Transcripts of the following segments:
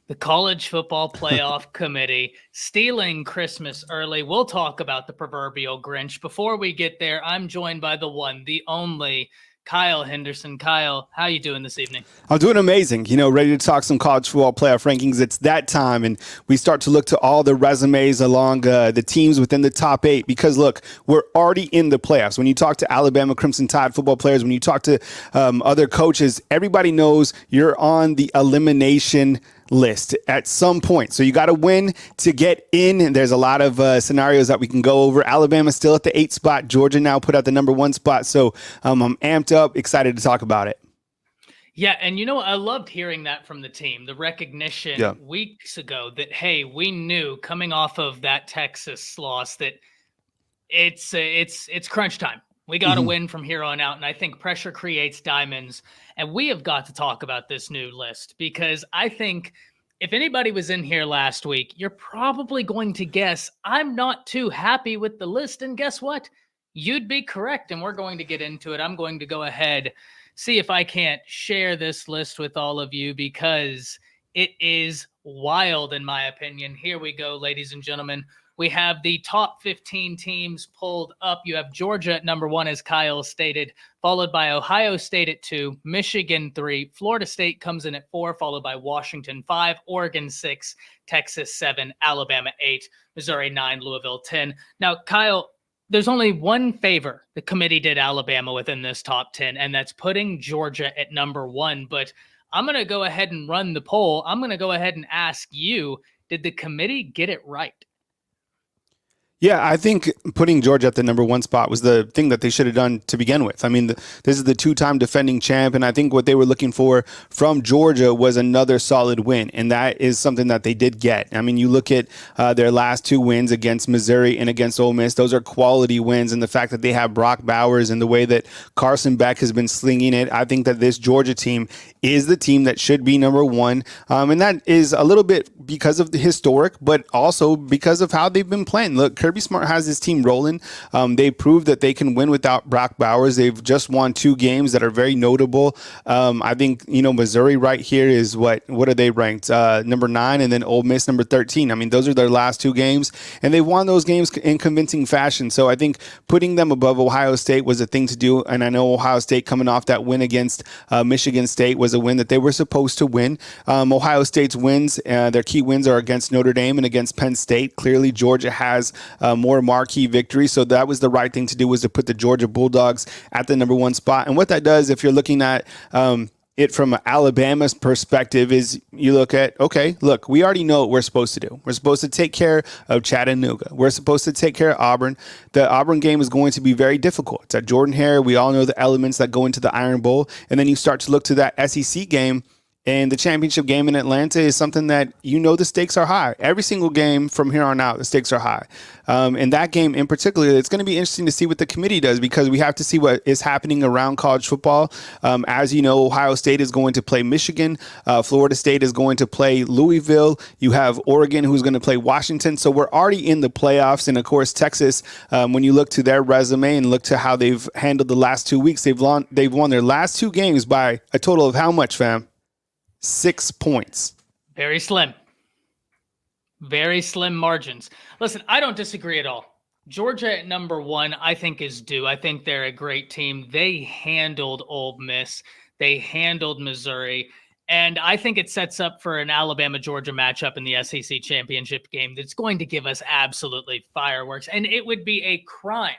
The College Football Playoff Committee stealing Christmas early. We'll talk about the proverbial Grinch. Before we get there, I'm joined by the one, the only Kyle Henderson. Kyle, how you doing this evening? I'm doing amazing. Ready to talk some college football playoff rankings. It's that time, and we start to look to all the resumes along the teams within the top 8 because, look, we're already in the playoffs. When you talk to Alabama Crimson Tide football players, when you talk to other coaches, everybody knows you're on the elimination list at some point. So you got to win to get in. And there's a lot of scenarios that we can go over. Alabama still at the 8 spot. Georgia now put out the number 1 spot. So I'm amped up, excited to talk about it. Yeah, and I loved hearing that from the team, the recognition weeks ago that, hey, we knew coming off of that Texas loss that it's crunch time. We got to win from here on out, and I think pressure creates diamonds, and we have got to talk about this new list because I think if anybody was in here last week, you're probably going to guess I'm not too happy with the list, and guess what? You'd be correct, and we're going to get into it. I'm going to go ahead, see if I can't share this list with all of you because it is wild in my opinion. Here we go, ladies and gentlemen. We have the top 15 teams pulled up. You have Georgia at number 1, as Kyle stated, followed by Ohio State at 2, Michigan 3, Florida State comes in at 4, followed by Washington 5, Oregon 6, Texas 7, Alabama 8, Missouri 9, Louisville 10. Now, Kyle, there's only one favor the committee did Alabama within this top 10, and that's putting Georgia at number 1. But I'm going to go ahead and run the poll. I'm going to go ahead and ask you, did the committee get it right? Yeah, I think putting Georgia at the number 1 spot was the thing that they should have done to begin with. I mean, this is the 2-time defending champ, and I think what they were looking for from Georgia was another solid win, and that is something that they did get. I mean, you look at their last 2 wins against Missouri and against Ole Miss. Those are quality wins, and the fact that they have Brock Bowers and the way that Carson Beck has been slinging it, I think that this Georgia team is the team that should be number 1, and that is a little bit because of the historic, but also because of how they've been playing. Look, Kirby Smart has his team rolling. They proved that they can win without Brock Bowers. They've just won 2 games that are very notable. I think, Missouri right here is what are they ranked? Number 9, and then Ole Miss number 13. I mean, those are their last 2 games, and they've won those games in convincing fashion. So I think putting them above Ohio State was a thing to do, and I know Ohio State coming off that win against Michigan State was a win that they were supposed to win. Ohio State's wins, their key wins are against Notre Dame and against Penn State. Clearly, Georgia has more marquee victories, so that was the right thing to do, was to put the Georgia Bulldogs at the number 1 spot. And what that does, if you're looking at it from Alabama's perspective, is you look at, okay, look, we already know what we're supposed to do. We're supposed to take care of Chattanooga. We're supposed to take care of Auburn. The Auburn game is going to be very difficult. It's at Jordan-Hare. We all know the elements that go into the Iron Bowl. And then you start to look to that SEC game. And the championship game in Atlanta is something that the stakes are high. Every single game from here on out, the stakes are high. And that game in particular, it's going to be interesting to see what the committee does because we have to see what is happening around college football. As you know, Ohio State is going to play Michigan. Florida State is going to play Louisville. You have Oregon who's going to play Washington. So we're already in the playoffs. And, of course, Texas, when you look to their resume and look to how they've handled the last 2 weeks, they've won their last 2 games by a total of how much, fam? 6 points. Very slim. Very slim margins. Listen, I don't disagree at all. Georgia at number 1, I think, is due. I think they're a great team. They handled Ole Miss. They handled Missouri. And I think it sets up for an Alabama-Georgia matchup in the SEC championship game that's going to give us absolutely fireworks. And it would be a crime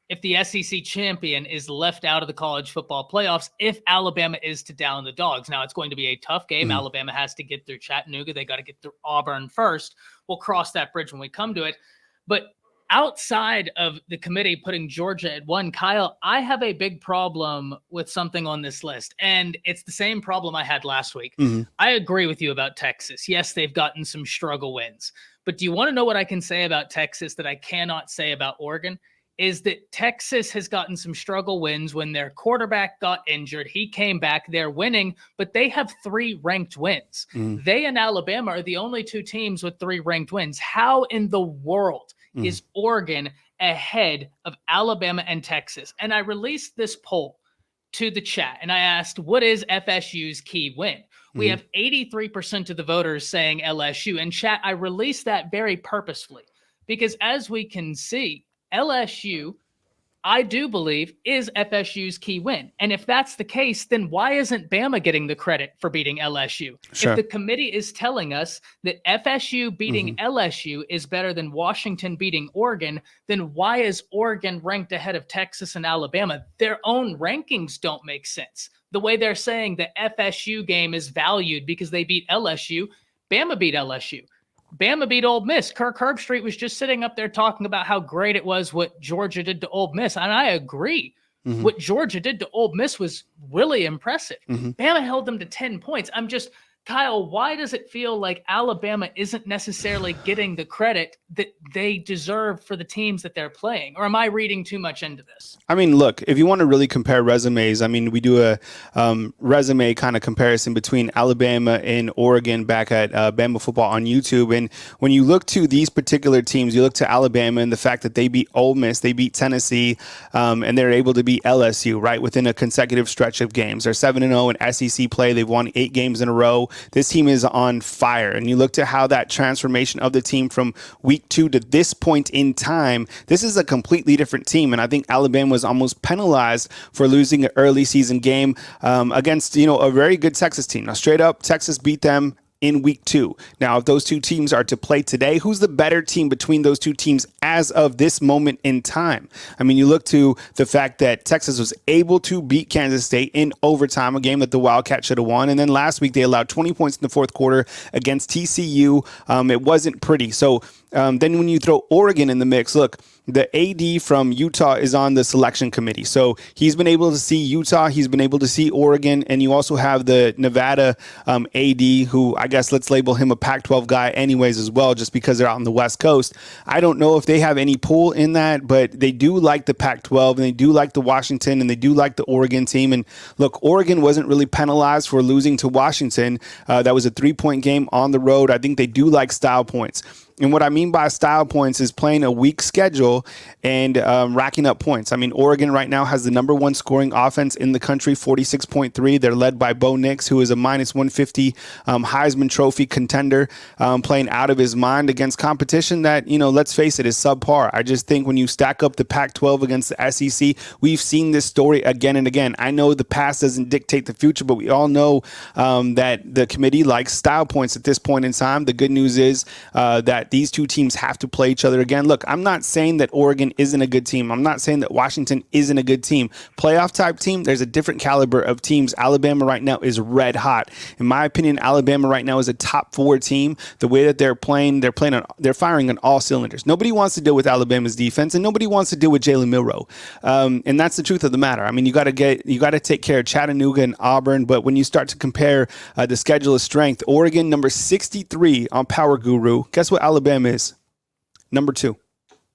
if the SEC champion is left out of the college football playoffs, if Alabama is to down the Dogs. Now, it's going to be a tough game. Alabama has to get through Chattanooga. They got to get through Auburn first. We'll cross that bridge when we come to it. But outside of the committee putting Georgia at 1, Kyle, I have a big problem with something on this list. And it's the same problem I had last week. I agree with you about Texas. Yes, they've gotten some struggle wins. But do you want to know what I can say about Texas that I cannot say about Oregon? Is that Texas has gotten some struggle wins when their quarterback got injured. He came back, they're winning, but they have 3 ranked wins. They and Alabama are the only 2 teams with 3 ranked wins. How in the world is Oregon ahead of Alabama and Texas? And I released this poll to the chat and I asked, what is FSU's key win? We have 83% of the voters saying LSU. And chat, I released that very purposefully because as we can see, LSU, I do believe, is FSU's key win. And if that's the case, then why isn't Bama getting the credit for beating LSU? Sure. If the committee is telling us that FSU beating LSU is better than Washington beating Oregon, then why is Oregon ranked ahead of Texas and Alabama? Their own rankings don't make sense. The way they're saying the FSU game is valued because they beat LSU, Bama beat LSU. Bama beat Ole Miss. Kirk Herbstreit was just sitting up there talking about how great it was what Georgia did to Ole Miss. And I agree. What Georgia did to Ole Miss was really impressive. Bama held them to 10 points. Kyle, why does it feel like Alabama isn't necessarily getting the credit that they deserve for the teams that they're playing? Or am I reading too much into this? I mean, look, if you want to really compare resumes, I mean, we do a resume kind of comparison between Alabama and Oregon back at Bama Football on YouTube. And when you look to these particular teams, you look to Alabama and the fact that they beat Ole Miss, they beat Tennessee, and they're able to beat LSU, right, within a consecutive stretch of games. They're 7-0 in SEC play. They've won 8 games in a row. This team is on fire. And you look to how that transformation of the team from week 2 to this point in time, this is a completely different team. And I think Alabama was almost penalized for losing an early season game against, a very good Texas team. Now, straight up, Texas beat them in week 2. Now, if those two teams are to play today, who's the better team between those two teams as of this moment in time? I mean, you look to the fact that Texas was able to beat Kansas State in overtime, a game that the Wildcats should have won. And then last week, they allowed 20 points in the fourth quarter against TCU. It wasn't pretty. So then when you throw Oregon in the mix, look, the AD from Utah is on the selection committee. So he's been able to see Utah. He's been able to see Oregon. And you also have the Nevada AD, who I guess let's label him a Pac-12 guy anyways as well, just because they're out on the West Coast. I don't know if they have any pull in that, but they do like the Pac-12 and they do like the Washington and they do like the Oregon team. And look, Oregon wasn't really penalized for losing to Washington. That was a 3-point game on the road. I think they do like style points. And what I mean by style points is playing a weak schedule and racking up points. I mean, Oregon right now has the number 1 scoring offense in the country, 46.3. They're led by Bo Nix, who is a minus 150 Heisman Trophy contender, playing out of his mind against competition that, let's face it, is subpar. I just think when you stack up the Pac-12 against the SEC, we've seen this story again and again. I know the past doesn't dictate the future, but we all know that the committee likes style points at this point in time. The good news is that these two teams have to play each other again. Look, I'm not saying that Oregon isn't a good team. I'm not saying that Washington isn't a good team. Playoff type team, there's a different caliber of teams. Alabama right now is red hot. In my opinion, Alabama right now is a top 4 team. The way that they're firing on all cylinders. Nobody wants to deal with Alabama's defense, and nobody wants to deal with Jalen Milroe. And that's the truth of the matter. I mean, you got to take care of Chattanooga and Auburn, but when you start to compare the schedule of strength, Oregon number 63 on Power Guru. Guess what Alabama is? Number 2.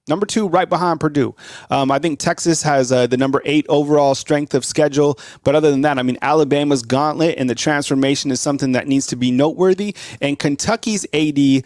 Number 2, right behind Purdue. I think Texas has the number 8 overall strength of schedule. But other than that, I mean, Alabama's gauntlet and the transformation is something that needs to be noteworthy. And Kentucky's AD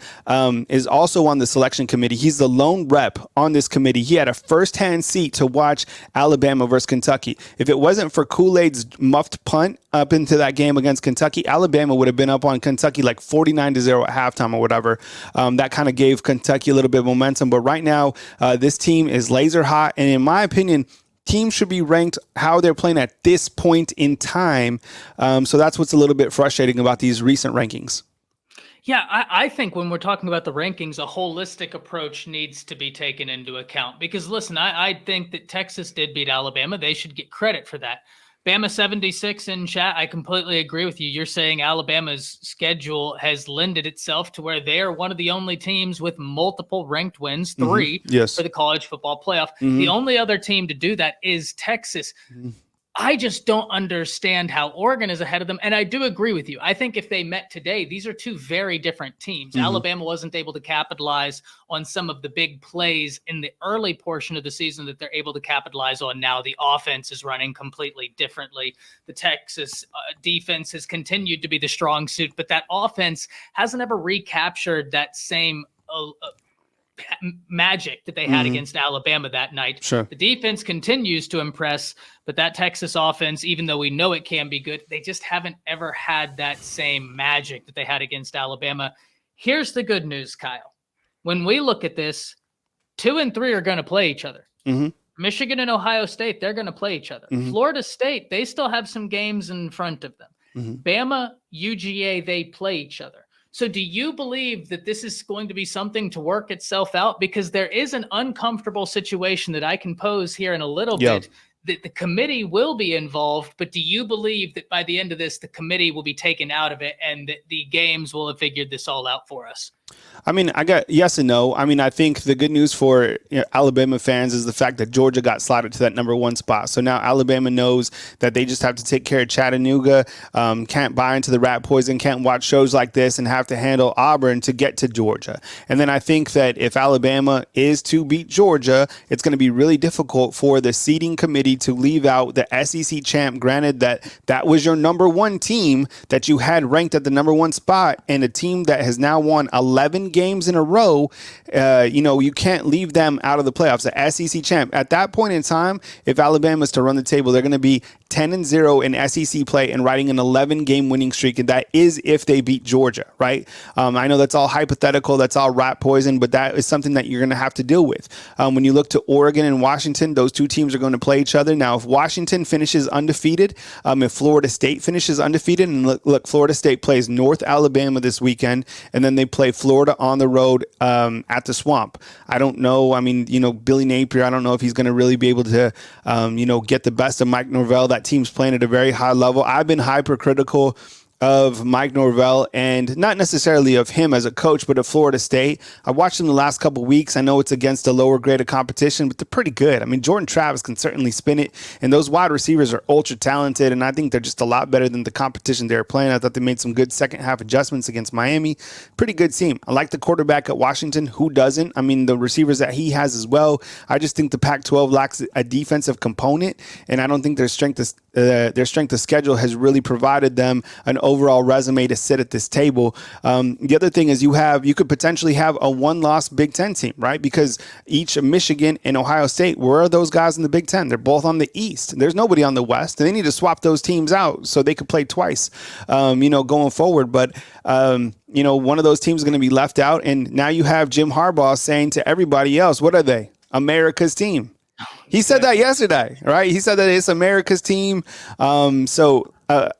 is also on the selection committee. He's the lone rep on this committee. He had a firsthand seat to watch Alabama versus Kentucky. If it wasn't for Kool-Aid's muffed punt up into that game against Kentucky, Alabama would have been up on Kentucky like 49-0 at halftime or whatever. That kind of gave Kentucky a little bit of momentum. But right now, this team is laser hot. And in my opinion, teams should be ranked how they're playing at this point in time. So that's what's a little bit frustrating about these recent rankings. Yeah, I think when we're talking about the rankings, a holistic approach needs to be taken into account. Because listen, I think that Texas did beat Alabama. They should get credit for that. Bama 76 in chat. I completely agree with you. You're saying Alabama's schedule has lended itself to where they are one of the only teams with multiple ranked wins, 3 for the college football playoff. The only other team to do that is Texas. I just don't understand how Oregon is ahead of them. And I do agree with you. I think if they met today, these are two very different teams. Alabama wasn't able to capitalize on some of the big plays in the early portion of the season that they're able to capitalize on now. The offense is running completely differently. The Texas defense has continued to be the strong suit, but that offense hasn't ever recaptured that same magic that they had against Alabama that night. Sure. The defense continues to impress, but that Texas offense, even though we know it can be good, they just haven't ever had that same magic that they had against Alabama. Here's the good news, Kyle. When we look at this, 2 and 3 are going to play each other. Michigan and Ohio State, they're going to play each other. Florida State, they still have some games in front of them. Bama, UGA, they play each other. So do you believe that this is going to be something to work itself out? Because there is an uncomfortable situation that I can pose here in a little bit, that the committee will be involved, but do you believe that by the end of this, the committee will be taken out of it and that the games will have figured this all out for us? I mean, I got yes and no. I mean, I think the good news for Alabama fans is the fact that Georgia got slotted to that number 1 spot. So now Alabama knows that they just have to take care of Chattanooga, can't buy into the rat poison, can't watch shows like this and have to handle Auburn to get to Georgia. And then I think that if Alabama is to beat Georgia, it's going to be really difficult for the seeding committee to leave out the SEC champ. Granted that was your number 1 team that you had ranked at the number 1 spot, and a team that has now won 11 games in a row, you can't leave them out of the playoffs. The SEC champ. At that point in time, if Alabama's to run the table, they're going to be 10-0 in SEC play and riding an 11-game winning streak. And that is if they beat Georgia, right? I know that's all hypothetical. That's all rat poison, but that is something that you're going to have to deal with. When you look to Oregon and Washington, those two teams are going to play each other. Now, if Washington finishes undefeated, if Florida State finishes undefeated, and look, Florida State plays North Alabama this weekend, and then they play Florida on the road at the Swamp. I don't know. I mean, Billy Napier, I don't know if he's going to really be able to, get the best of Mike Norvell. That team's playing at a very high level. I've been hypercritical of Mike Norvell, and not necessarily of him as a coach, but of Florida State. I watched them the last couple of weeks. I know it's against a lower grade of competition, but they're pretty good. I mean, Jordan Travis can certainly spin it, and those wide receivers are ultra talented, and I think they're just a lot better than the competition they're playing. I thought they made some good second half adjustments against Miami. Pretty good team. I like the quarterback at Washington. Who doesn't? I mean, the receivers that he has as well. I just think the Pac-12 lacks a defensive component, and I don't think their strength of schedule has really provided them an overall resume to sit at this table. The other thing is you could potentially have a 1-loss Big Ten team, right? Because each Michigan and Ohio State, where are those guys in the Big Ten? They're both on the East. There's nobody on the West. They need to swap those teams out so they could play twice, going forward. But, one of those teams is going to be left out. And now you have Jim Harbaugh saying to everybody else, what are they? America's team. He said that yesterday, right? He said that it's America's team.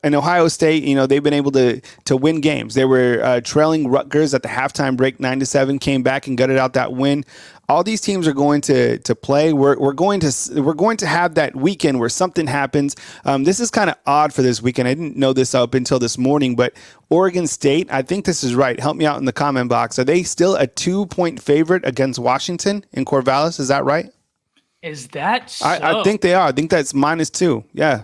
In Ohio State, they've been able to win games. They were trailing Rutgers at the halftime break, 9-7, came back and gutted out that win. All these teams are going to play. We're going to have that weekend where something happens. This is kind of odd for this weekend. I didn't know this up until this morning, but Oregon State, I think this is right. Help me out in the comment box. Are they still a 2-point favorite against Washington in Corvallis? Is that right? Is that so? I think they are. I think that's -2. Yeah.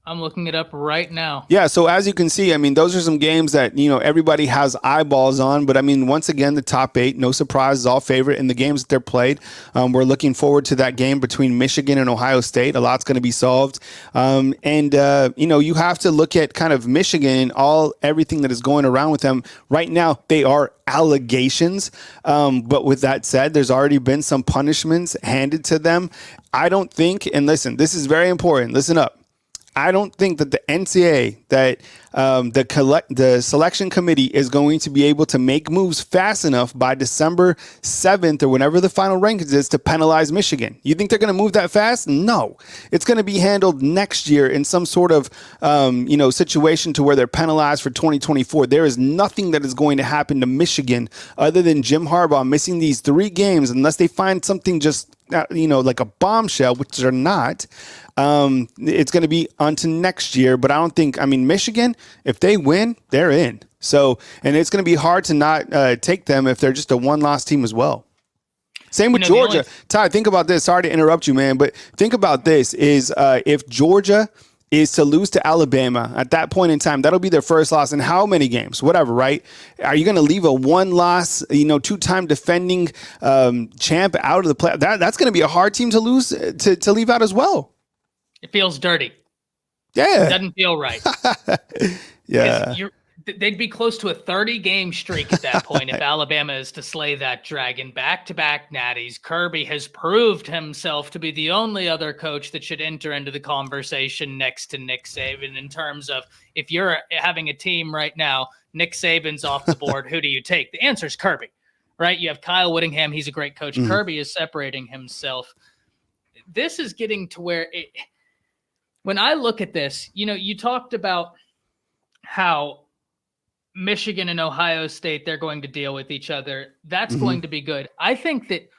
I'm looking it up right now. Yeah, so as you can see, I mean, those are some games that, everybody has eyeballs on. But, I mean, once again, the top 8, no surprises, all favorite in the games that they're played. We're looking forward to that game between Michigan and Ohio State. A lot's going to be solved. You have to look at kind of Michigan and everything that is going around with them. Right now, they are allegations. But with that said, there's already been some punishments handed to them. I don't think, and listen, this is very important. Listen up. I don't think that the NCAA, that the selection committee is going to be able to make moves fast enough by December 7th or whenever the final rankings is to penalize Michigan. You think they're going to move that fast? No. It's going to be handled next year in some sort of, situation to where they're penalized for 2024. There is nothing that is going to happen to Michigan other than Jim Harbaugh missing these 3 games unless they find something just like a bombshell, which they're not. It's going to be onto next year, but I don't think, Michigan, if they win, they're in. So, and it's going to be hard to not take them if they're just a 1-loss team as well. Same with Georgia. Ty, think about this. Sorry to interrupt you, man, but think about this is if Georgia is to lose to Alabama at that point in time, that'll be their first loss in how many games? Whatever, right? Are you going to leave a 1-loss, 2-time defending champ out of the play? That's going to be a hard team to lose, to leave out as well. It feels dirty. Yeah. It doesn't feel right. Yeah. they'd be close to a 30-game streak at that point if Alabama is to slay that dragon. Back-to-back natties. Kirby has proved himself to be the only other coach that should enter into the conversation next to Nick Saban in terms of, if you're having a team right now, Nick Saban's off the board, who do you take? The answer is Kirby, right? You have Kyle Whittingham. He's a great coach. Mm-hmm. Kirby is separating himself. This is getting to where when I look at this, you talked about how Michigan and Ohio State, they're going to deal with each other. That's mm-hmm. going to be good. I think that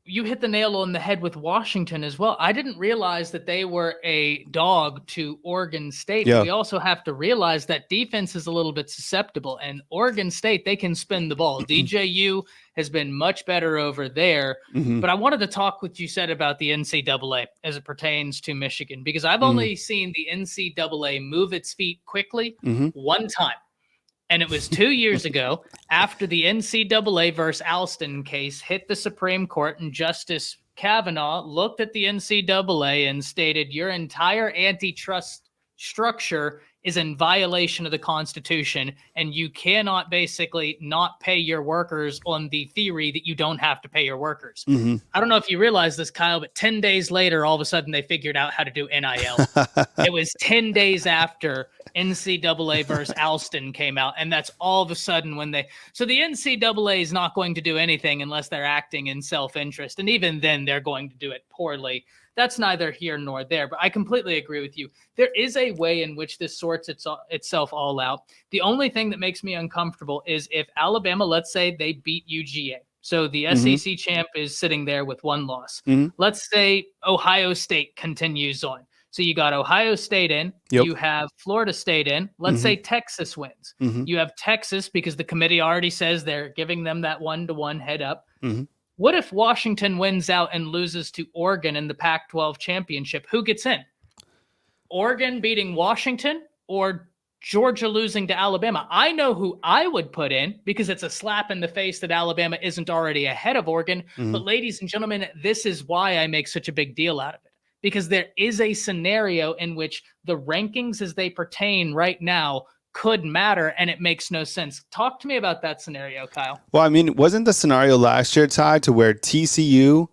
you hit the nail on the head with Washington as well. I didn't realize that they were a dog to Oregon State. Yeah. We also have to realize that defense is a little bit susceptible, and Oregon State, they can spin the ball. DJU has been much better over there. Mm-hmm. But I wanted to talk what you said about the NCAA as it pertains to Michigan, because I've only seen the NCAA move its feet quickly one time. And it was 2 years ago after the NCAA versus Alston case hit the Supreme Court, and Justice Kavanaugh looked at the NCAA and stated, your entire antitrust structure is in violation of the Constitution, and you cannot basically not pay your workers on the theory that you don't have to pay your workers. Mm-hmm. I don't know if you realize this, Kyle, but 10 days later, all of a sudden they figured out how to do NIL. It was 10 days after NCAA versus Alston came out, and that's all of a sudden so the NCAA is not going to do anything unless they're acting in self-interest, and even then they're going to do it poorly. That's neither here nor there, but I completely agree with you. There is a way in which this sorts itself all out. The only thing that makes me uncomfortable is if Alabama, let's say they beat UGA. So the SEC champ is sitting there with one loss. Mm-hmm. Let's say Ohio State continues on. So you got Ohio State in, you have Florida State in. Let's say Texas wins. You have Texas because the committee already says they're giving them that 1-to-1 head up. What if Washington wins out and loses to Oregon in the Pac-12 championship? Who gets in? Oregon beating Washington or Georgia losing to Alabama? I know who I would put in because it's a slap in the face that Alabama isn't already ahead of Oregon. But ladies and gentlemen, this is why I make such a big deal out of it. Because there is a scenario in which the rankings as they pertain right now could matter, and it makes no sense. Talk to me about that scenario, Kyle. Well, I mean, wasn't the scenario last year tied to where TCU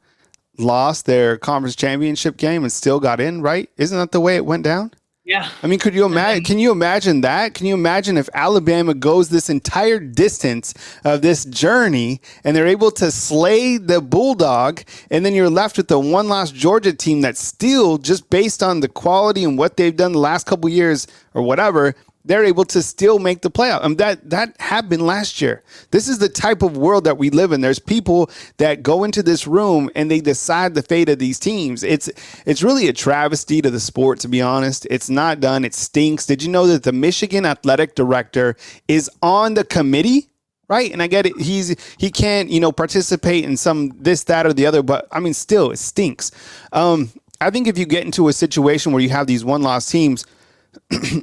lost their conference championship game and still got in, right? Isn't that the way it went down? Yeah. I mean, could you imagine? Can you imagine that? Can you imagine if Alabama goes this entire distance of this journey and they're able to slay the Bulldog, and then you're left with the one-loss Georgia team that's still, just based on the quality and what they've done the last couple of years or whatever, they're able to still make the playoff. That happened last year. This is the type of world that we live in. There's people that go into this room and they decide the fate of these teams. It's really a travesty to the sport, to be honest. It's not done. It stinks. Did you know that the Michigan athletic director is on the committee? Right. And I get it. He can't, participate in some this, that, or the other. But I mean, still, it stinks. I think if you get into a situation where you have these one-loss teams,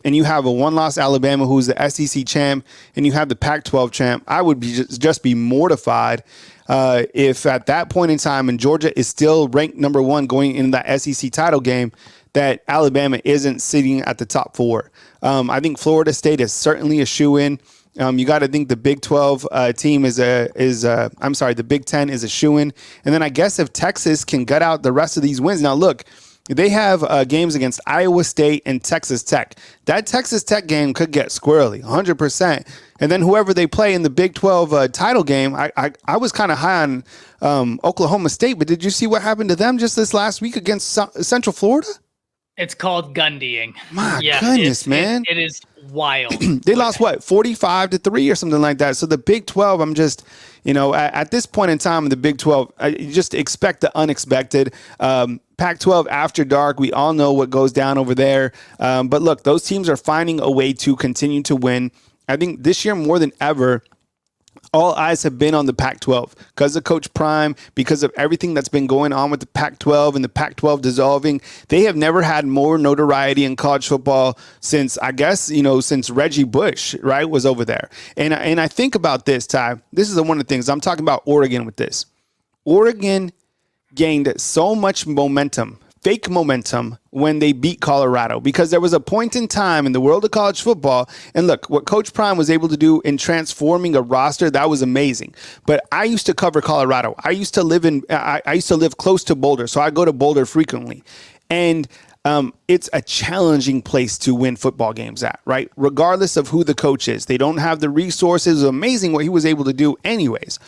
and you have a one-loss Alabama who's the SEC champ, and you have the Pac-12 champ, I would be just be mortified if at that point in time, and Georgia is still ranked number one going into that SEC title game, that Alabama isn't sitting at the top four. I think Florida State is certainly a shoo-in. You got to think the Big 12 team the Big 10 is a shoo-in. And then I guess if Texas can gut out the rest of these wins. Now, look, they have games against Iowa State and Texas Tech. That Texas Tech game could get squirrely, 100%. And then whoever they play in the Big 12 title game, I was kind of high on Oklahoma State, but did you see what happened to them just this last week against Central Florida? It's called Gundying. My goodness, man. It is wild. They lost, 45-3 or something like that. So the Big 12, I'm just, at this point in time in the Big 12, you just expect the unexpected. Pac-12 after dark, we all know what goes down over there. But look, those teams are finding a way to continue to win. I think this year more than ever, all eyes have been on the Pac-12 because of Coach Prime, because of everything that's been going on with the Pac-12 and the Pac-12 dissolving. They have never had more notoriety in college football since, since Reggie Bush, right, was over there. And I think about this, Ty. This is one of the things. I'm talking about Oregon with this. Oregon gained so much momentum fake momentum when they beat Colorado, because there was a point in time in the world of college football. And look, what Coach Prime was able to do in transforming a roster, that was amazing. But I used to cover Colorado. I used to live close to Boulder, so I go to Boulder frequently. And it's a challenging place to win football games at, right? Regardless of who the coach is. They don't have the resources. Amazing what he was able to do anyways.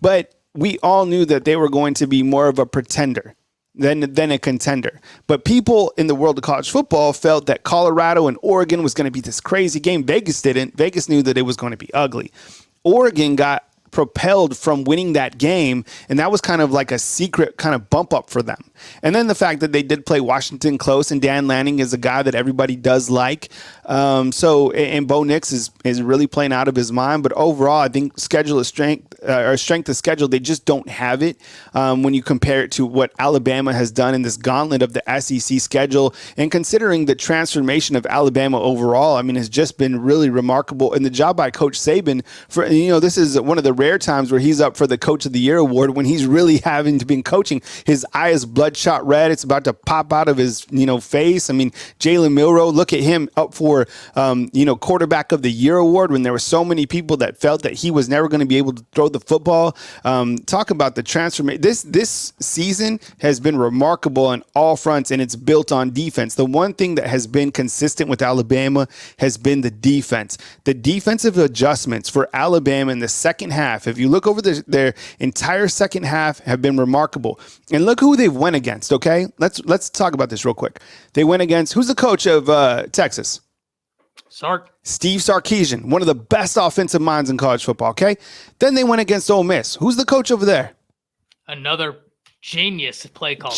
But we all knew that they were going to be more of a pretender than a contender. But people in the world of college football felt that Colorado and Oregon was going to be this crazy game. Vegas didn't. Vegas knew that it was going to be ugly. Oregon got propelled from winning that game, and that was kind of like a secret kind of bump up for them. And then the fact that they did play Washington close, and Dan Lanning is a guy that everybody does like. And Bo Nix is really playing out of his mind. But overall, I think strength of schedule, they just don't have it when you compare it to what Alabama has done in this gauntlet of the SEC schedule. And considering the transformation of Alabama overall, I mean, has just been really remarkable. And the job by Coach Saban, this is one of the rare times where he's up for the Coach of the Year award, when he's really having to be coaching. His eye is bloodshot red. It's about to pop out of his, face. I mean, Jalen Milroe, look at him up for, quarterback of the year award, when there were so many people that felt that he was never going to be able to throw the football. Talk about the transformation. This season has been remarkable on all fronts, and it's built on defense. The one thing that has been consistent with Alabama has been the defense. The defensive adjustments for Alabama in the second half, if you look over their entire second half, have been remarkable. And look who they've went against, okay? Let's talk about this real quick. They went against, who's the coach of Texas? Steve Sarkisian, one of the best offensive minds in college football, okay? Then they went against Ole Miss. Who's the coach over there? Another genius play caller.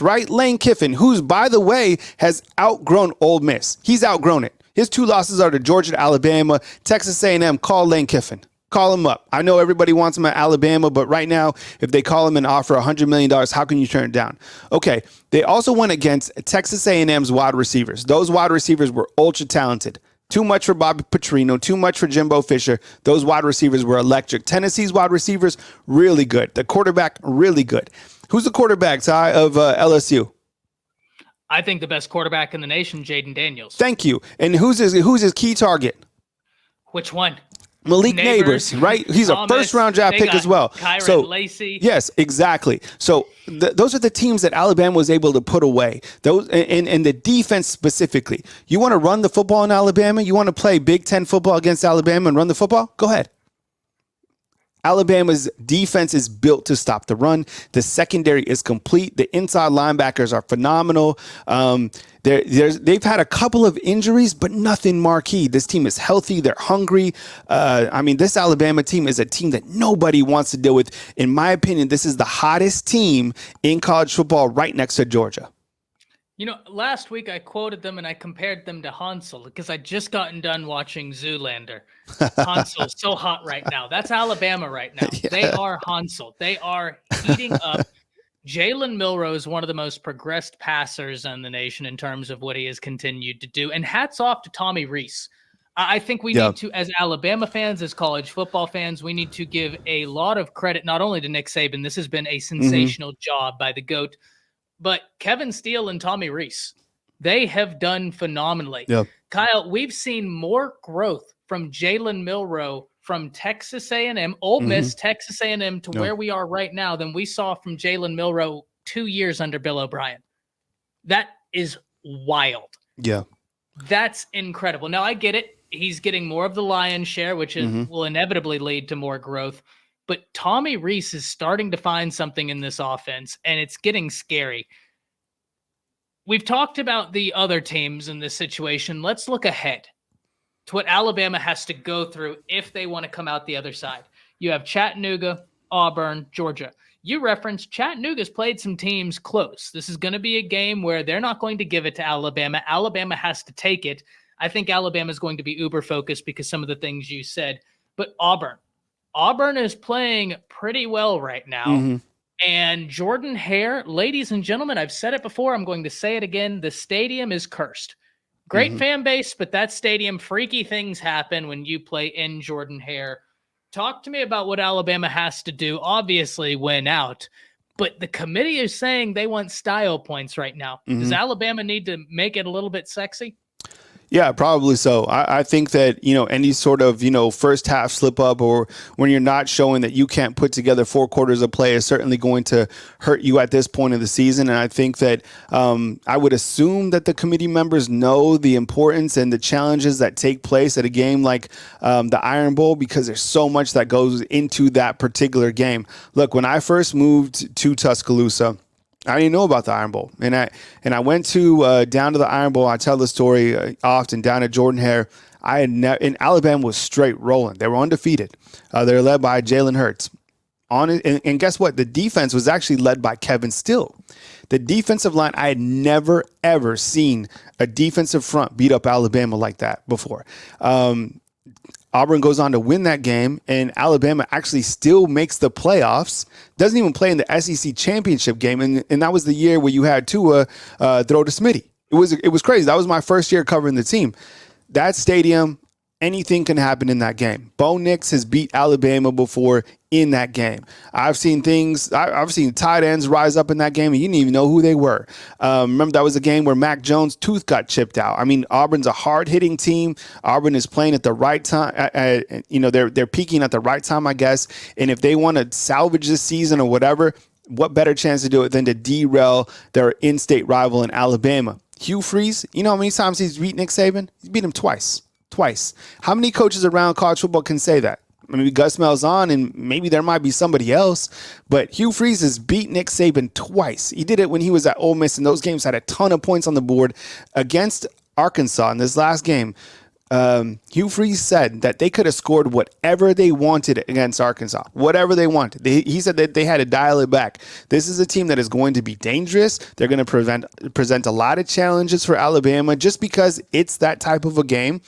Right? Lane Kiffin, who's, by the way, has outgrown Ole Miss. He's outgrown it. His two losses are to Georgia, Alabama, Texas A&M. Call Lane Kiffin. Call him up. I know everybody wants him at Alabama, but right now, if they call him and offer $100 million, how can you turn it down? Okay, they also went against Texas A&M's wide receivers. Those wide receivers were ultra talented. Too much for Bobby Petrino, too much for Jimbo Fisher. Those wide receivers were electric. Tennessee's wide receivers, really good. The quarterback, really good. Who's the quarterback, Ty, of LSU? I think the best quarterback in the nation, Jaden Daniels. Thank you. And who's his key target? Which one? Malik Neighbors, right? He's Thomas, a first-round draft pick as well. Kyron Lacey. Yes, exactly. So those are the teams that Alabama was able to put away. Those and the defense specifically. You want to run the football in Alabama? You want to play Big Ten football against Alabama and run the football? Go ahead. Alabama's defense is built to stop the run. The secondary is complete. The inside linebackers are phenomenal. They've had a couple of injuries, but nothing marquee. This team is healthy. They're hungry. This Alabama team is a team that nobody wants to deal with. In my opinion, this is the hottest team in college football, right next to Georgia. Last week I quoted them and I compared them to Hansel because I just gotten done watching Zoolander. Hansel's so hot right now. That's Alabama right now. Yeah. They are Hansel. They are heating up. Jalen Milroe is one of the most progressed passers in the nation in terms of what he has continued to do. And hats off to Tommy Rees. I think we need to, as Alabama fans, as college football fans, we need to give a lot of credit not only to Nick Saban. This has been a sensational job by the GOAT, but Kevin Steele and Tommy Rees, they have done phenomenally. Yep. Kyle, we've seen more growth from Jalen Milroe from Texas A&M, Ole Miss, Texas A&M to where we are right now than we saw from Jalen Milroe 2 years under Bill O'Brien. That is wild. Yeah. That's incredible. Now, I get it. He's getting more of the lion's share, which will inevitably lead to more growth. But Tommy Rees is starting to find something in this offense, and it's getting scary. We've talked about the other teams in this situation. Let's look ahead to what Alabama has to go through if they want to come out the other side. You have Chattanooga, Auburn, Georgia. You referenced Chattanooga's played some teams close. This is going to be a game where they're not going to give it to Alabama. Alabama has to take it. I think Alabama is going to be uber focused because some of the things you said. But Auburn is playing pretty well right now. And Jordan Hare, ladies and gentlemen, I've said it before. I'm going to say it again. The stadium is cursed. Great fan base, but that stadium, freaky things happen when you play in Jordan Hare. Talk to me about what Alabama has to do. Obviously, win out. But the committee is saying they want style points right now. Does Alabama need to make it a little bit sexy? Yeah, probably so. I think that, any sort of, first half slip up, or when you're not showing that you can't put together 4 quarters of play, is certainly going to hurt you at this point of the season. And I think that I would assume that the committee members know the importance and the challenges that take place at a game like the Iron Bowl, because there's so much that goes into that particular game. Look, when I first moved to Tuscaloosa, I didn't know about the Iron Bowl, and I went to down to the Iron Bowl. I tell the story often down at Jordan-Hare. And Alabama was straight rolling. They were undefeated. They were led by Jalen Hurts. And guess what? The defense was actually led by Kevin Still. The defensive line, I had never ever seen a defensive front beat up Alabama like that before. Auburn goes on to win that game, and Alabama actually still makes the playoffs. Doesn't even play in the SEC championship game, and that was the year where you had Tua throw to Smitty. It was crazy. That was my first year covering the team. That stadium, anything can happen in that game. Bo Nix has beat Alabama before in that game. I've seen tight ends rise up in that game, and you didn't even know who they were. Remember, that was a game where Mac Jones' tooth got chipped out. I mean, Auburn's a hard-hitting team. Auburn is playing at the right time. They're peaking at the right time, I guess. And if they want to salvage this season or whatever, what better chance to do it than to derail their in-state rival in Alabama? Hugh Freeze, you know how many times he's beat Nick Saban? He's beat him twice. How many coaches around college football can say that? Maybe Gus Malzahn, and maybe there might be somebody else, but Hugh Freeze has beat Nick Saban twice. He did it when he was at Ole Miss, and those games had a ton of points on the board. Against Arkansas in this last game, Hugh Freeze said that they could have scored whatever they wanted against Arkansas, whatever they wanted. He said that they had to dial it back. This is a team that is going to be dangerous. They're going to present a lot of challenges for Alabama just because it's that type of a game.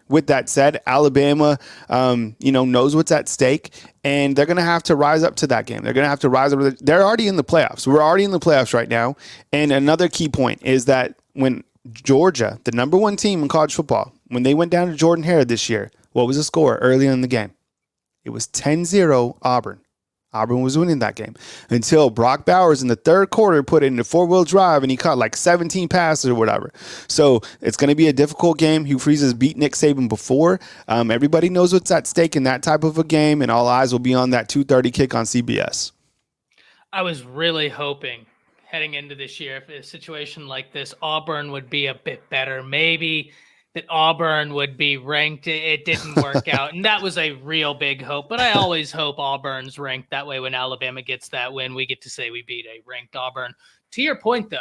With that said, Alabama, knows what's at stake, and they're going to have to rise up to that game. They're going to have to rise up. They're already in the playoffs. We're already in the playoffs right now. And another key point is that when Georgia, the number 1 team in college football, when they went down to Jordan-Hare this year, what was the score early in the game? It was 10-0 Auburn. Auburn was winning that game until Brock Bowers in the third quarter put it into 4-wheel drive and he caught like 17 passes or whatever. So it's going to be a difficult game. Hugh Freeze has beat Nick Saban before. Everybody knows what's at stake in that type of a game, and all eyes will be on that 2:30 kick on CBS. I was really hoping heading into this year, if a situation like this, Auburn would be a bit better. Maybe that Auburn would be ranked. It didn't work out. And that was a real big hope. But I always hope Auburn's ranked. That way when Alabama gets that win, we get to say we beat a ranked Auburn. To your point, though,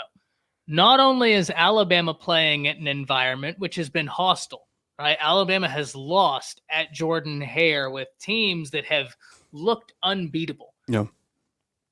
not only is Alabama playing in an environment which has been hostile, right? Alabama has lost at Jordan-Hare with teams that have looked unbeatable. Yeah.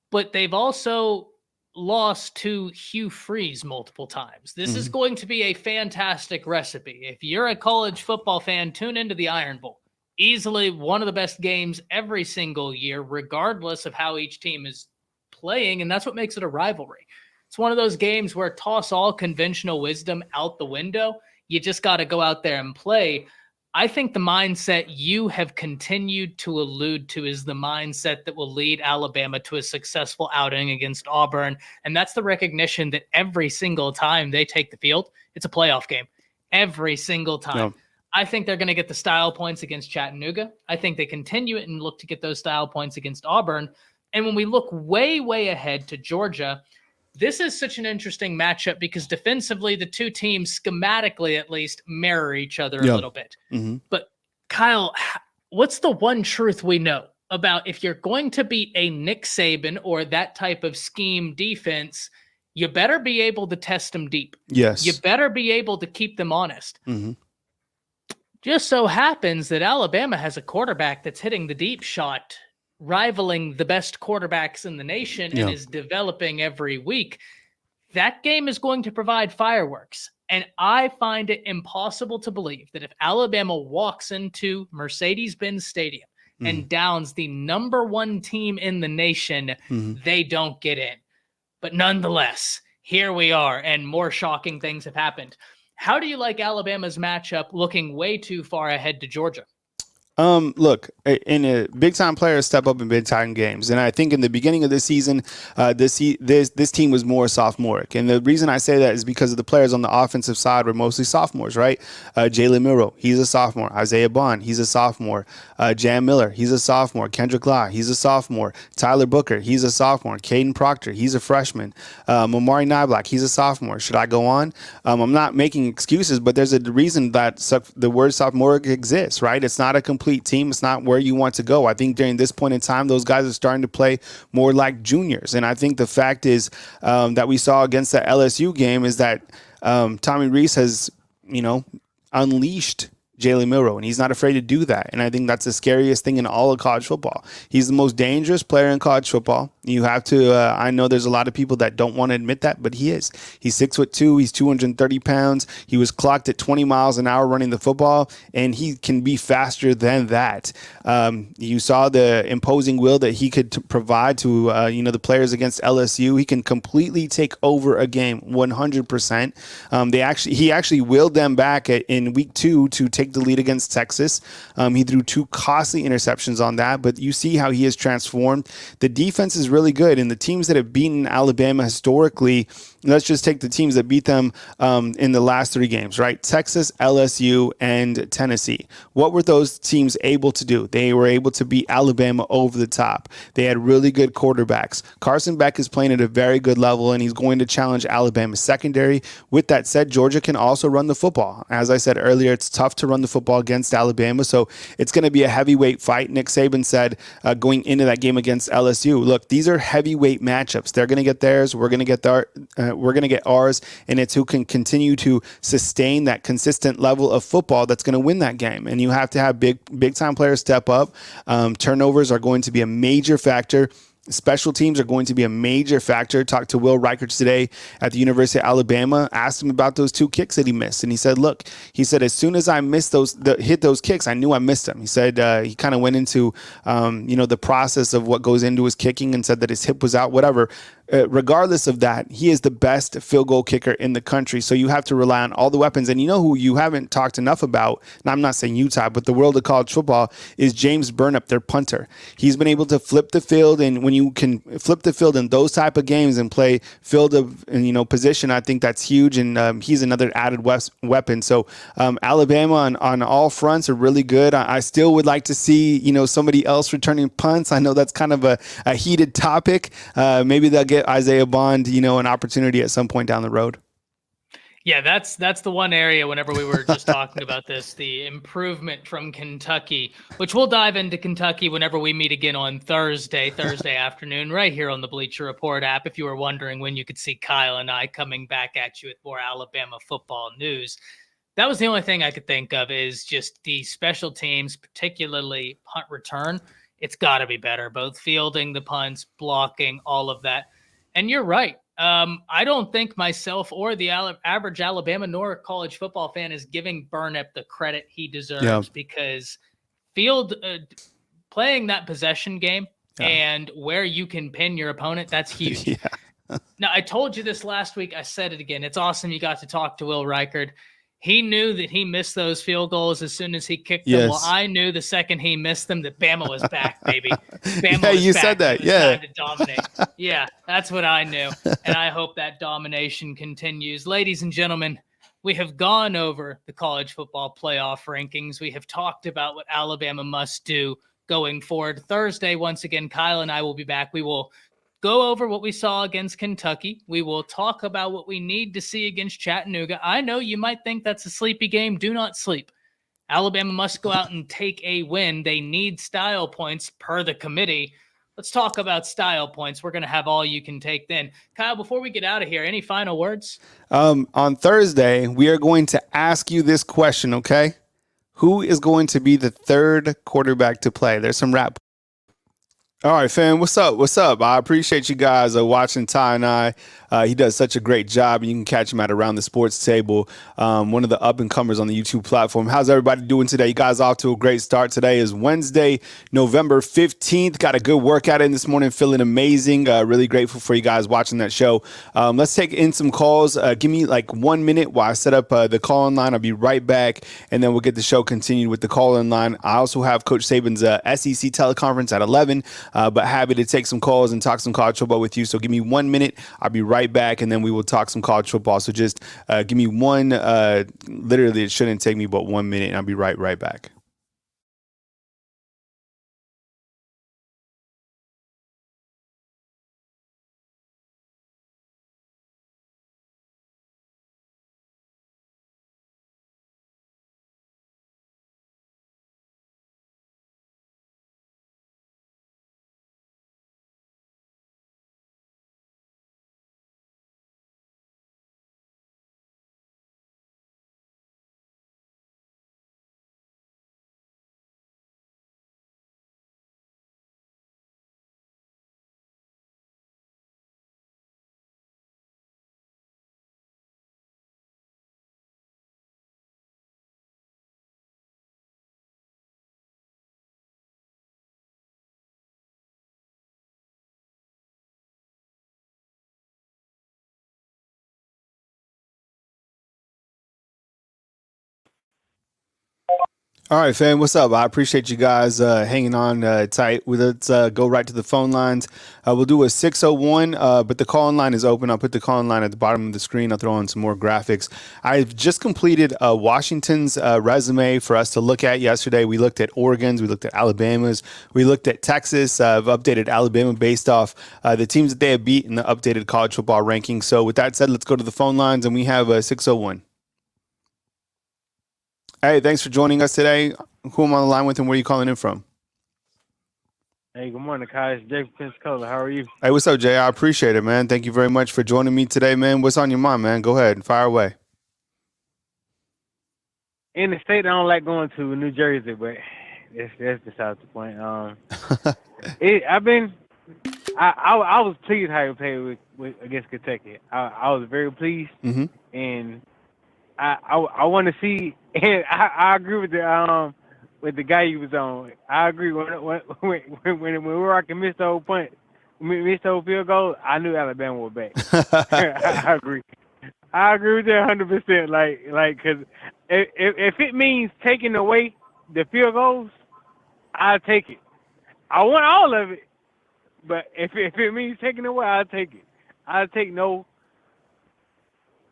But they've also lost to Hugh Freeze multiple times. This is going to be a fantastic recipe. If you're a college football fan, tune into the Iron Bowl. Easily one of the best games every single year, regardless of how each team is playing, and that's what makes it a rivalry. It's one of those games where toss all conventional wisdom out the window. You just got to go out there and play. I think the mindset you have continued to allude to is the mindset that will lead Alabama to a successful outing against Auburn. And that's the recognition that every single time they take the field, it's a playoff game. Every single time. No. I think they're going to get the style points against Chattanooga. I think they continue it and look to get those style points against Auburn. And when we look way, way ahead to Georgia, this is such an interesting matchup because defensively, the two teams, schematically at least, mirror each other a little bit. But Kyle, what's the one truth we know about if you're going to beat a Nick Saban or that type of scheme defense, you better be able to test them deep. Yes. You better be able to keep them honest. Just so happens that Alabama has a quarterback that's hitting the deep shot, rivaling the best quarterbacks in the nation, and is developing every week. That game is going to provide fireworks. And I find it impossible to believe that if Alabama walks into Mercedes-Benz Stadium and downs the number 1 team in the nation, they don't get in. But nonetheless, here we are, and more shocking things have happened. How do you like Alabama's matchup looking way too far ahead to Georgia? Look, in a big time players step up in big time games, and I think in the beginning of this season, this team was more sophomoric, and the reason I say that is because of the players on the offensive side were mostly sophomores, right? Jalen Milroe, he's a sophomore. Isaiah Bond, he's a sophomore. Jam Miller, he's a sophomore. Kendrick Law, he's a sophomore. Tyler Booker, he's a sophomore. Caden Proctor, he's a freshman. Amari Niblack, he's a sophomore. Should I go on? I'm not making excuses, but there's a reason that the word sophomoric exists, right? It's not a complete team. It's not where you want to go. I think during this point in time, those guys are starting to play more like juniors. And I think the fact is that we saw against the LSU game is that Tommy Rees has, unleashed Jalen Milroe, and he's not afraid to do that. And I think that's the scariest thing in all of college football. He's the most dangerous player in college football. You have to, I know there's a lot of people that don't want to admit that, but he is. He's 6'2", he's 230 pounds. He was clocked at 20 miles an hour running the football, and he can be faster than that. You saw the imposing will that he could provide to, the players against LSU. He can completely take over a game 100%. He actually willed them back in week 2 to take the lead against Texas. He threw 2 costly interceptions on that, but you see how he has transformed. The defense is really good, and the teams that have beaten Alabama historically, let's just take the teams that beat them in the last 3 games, right? Texas, LSU, and Tennessee. What were those teams able to do? They were able to beat Alabama over the top. They had really good quarterbacks. Carson Beck is playing at a very good level, and he's going to challenge Alabama's secondary. With that said, Georgia can also run the football. As I said earlier, it's tough to run the football against Alabama, so it's going to be a heavyweight fight. Nick Saban said going into that game against LSU, look, these are heavyweight matchups. They're going to get theirs. We're going to get ours, and it's who can continue to sustain that consistent level of football that's going to win that game. And you have to have big time players step up. Turnovers are going to be a major factor. Special teams are going to be a major factor. Talked to Will Reichert today at the University of Alabama, asked him about those 2 kicks that he missed. And he said, as soon as I missed hit those kicks, I knew I missed them. He said he kind of went into, the process of what goes into his kicking and said that his hip was out, whatever. Regardless of that, he is the best field goal kicker in the country. So you have to rely on all the weapons. And you know who you haven't talked enough about, and I'm not saying Utah, but the world of college football, is James Burnip, their punter. He's been able to flip the field, and when you can flip the field in those type of games and play field of position, I think that's huge. And he's another added weapon. So Alabama on all fronts are really good. I still would like to see somebody else returning punts. I know that's kind of a heated topic. Maybe they'll get Isaiah Bond, an opportunity at some point down the road. Yeah, that's the one area whenever we were just talking about this, the improvement from Kentucky, which we'll dive into Kentucky whenever we meet again on Thursday afternoon, right here on the Bleacher Report app. If you were wondering when you could see Kyle and I coming back at you with more Alabama football news. That was the only thing I could think of, is just the special teams, particularly punt return. It's got to be better, both fielding the punts, blocking, all of that. And you're right. I don't think myself or the average Alabama nor college football fan is giving Burnip the credit he deserves, because playing that possession game and where you can pin your opponent, that's huge. Now, I told you this last week. I said it again. It's awesome you got to talk to Will Reichert. He knew that he missed those field goals as soon as he kicked them. Well, I knew the second he missed them that Bama was back, baby. Bama was you back. said that. It was time to dominate. Yeah, that's what I knew. And I hope that domination continues. Ladies and gentlemen, we have gone over the college football playoff rankings. We have talked about what Alabama must do going forward. Thursday, once again, Kyle and I will be back. We will go over what we saw against Kentucky. We will talk about what we need to see against Chattanooga. I know you might think that's a sleepy game. Do not sleep. Alabama must go out and take a win. They need style points per the committee. Let's talk about style points. We're going to have all you can take then. Kyle, before we get out of here, any final words? On Thursday, we are going to ask you this question, okay? Who is going to be the 3rd quarterback to play? There's some rap. All right, fam. What's up? What's up? I appreciate you guys watching Ty and I. He does such a great job, and you can catch him at Around the Sports Table, one of the up and comers on the YouTube platform. How's everybody doing today? You guys off to a great start. Today is Wednesday, November 15th. Got a good workout in this morning, feeling amazing. Really grateful for you guys watching that show. Let's take in some calls. Give me like 1 minute while I set up the call-in line. I'll be right back, and then we'll get the show continued with the call-in line. I also have Coach Saban's SEC teleconference at 11. But happy to take some calls and talk some college football with you. So give me 1 minute. I'll be right back, and then we will talk some college football. So just give me one. Literally, it shouldn't take me but 1 minute, and I'll be right back. All right, fam. What's up? I appreciate you guys hanging on tight. Let's go right to the phone lines. We'll do a 601, but the call-in line is open. I'll put the call-in line at the bottom of the screen. I'll throw in some more graphics. I've just completed Washington's resume for us to look at yesterday. We looked at Oregon's. We looked at Alabama's. We looked at Texas. I've updated Alabama based off the teams that they have beat in the updated college football rankings. So with that said, let's go to the phone lines, and we have 601. Hey, thanks for joining us today. Who am I on the line with, and where are you calling in from? Hey, good morning, Kai. It's Jay from Pensacola. How are you? Hey, what's up, Jay? I appreciate it, man. Thank you very much for joining me today, man. What's on your mind, man? Go ahead. Fire away. In the state I don't like going to, New Jersey, but that's beside the point. I was pleased how you played with against Kentucky. I was very pleased, and I want to see. And I agree with the guy you was on. I agree when Rocky missed the whole punt, missed the whole field goal. I knew Alabama was back. I agree. I agree with that 100%. Like, because if it means taking away the field goals, I'll take it. I want all of it, but if it means taking away, I'll take it. I'll take no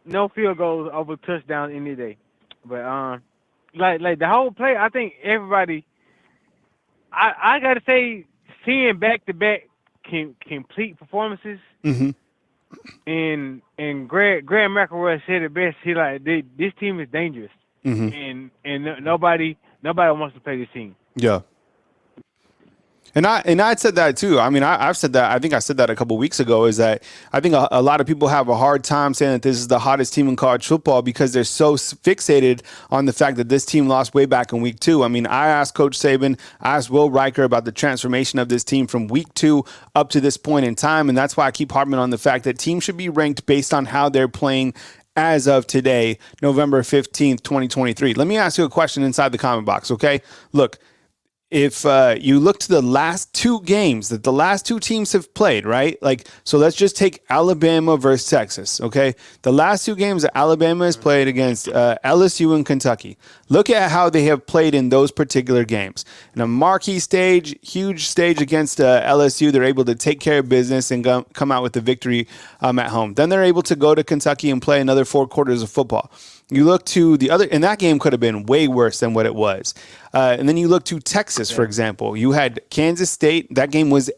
field goals over touchdown any day. But like the whole play, I think everybody. I gotta say, seeing back-to-back complete performances. And Greg McElroy said it best. He like this team is dangerous, and nobody wants to play this team. Yeah. And I said that too. I mean, I've said that. I think I said that a couple of weeks ago. Is that I think a lot of people have a hard time saying that this is the hottest team in college football because they're so fixated on the fact that this team lost way back in week 2. I mean, I asked Coach Saban, I asked Will Riker about the transformation of this team from week 2 up to this point in time, and that's why I keep harping on the fact that teams should be ranked based on how they're playing as of today, November 15th, 2023. Let me ask you a question inside the comment box, okay? Look. If you look to the last 2 games that the last 2 teams have played, right? Like, so let's just take Alabama versus Texas, okay? The last 2 games that Alabama has played against LSU and Kentucky. Look at how they have played in those particular games. In a marquee stage, huge stage against LSU, they're able to take care of business and come out with the victory at home. Then they're able to go to Kentucky and play another 4 quarters of football. You look to the other, and that game could have been way worse than what it was. And then you look to Texas, for example. You had Kansas State. That game was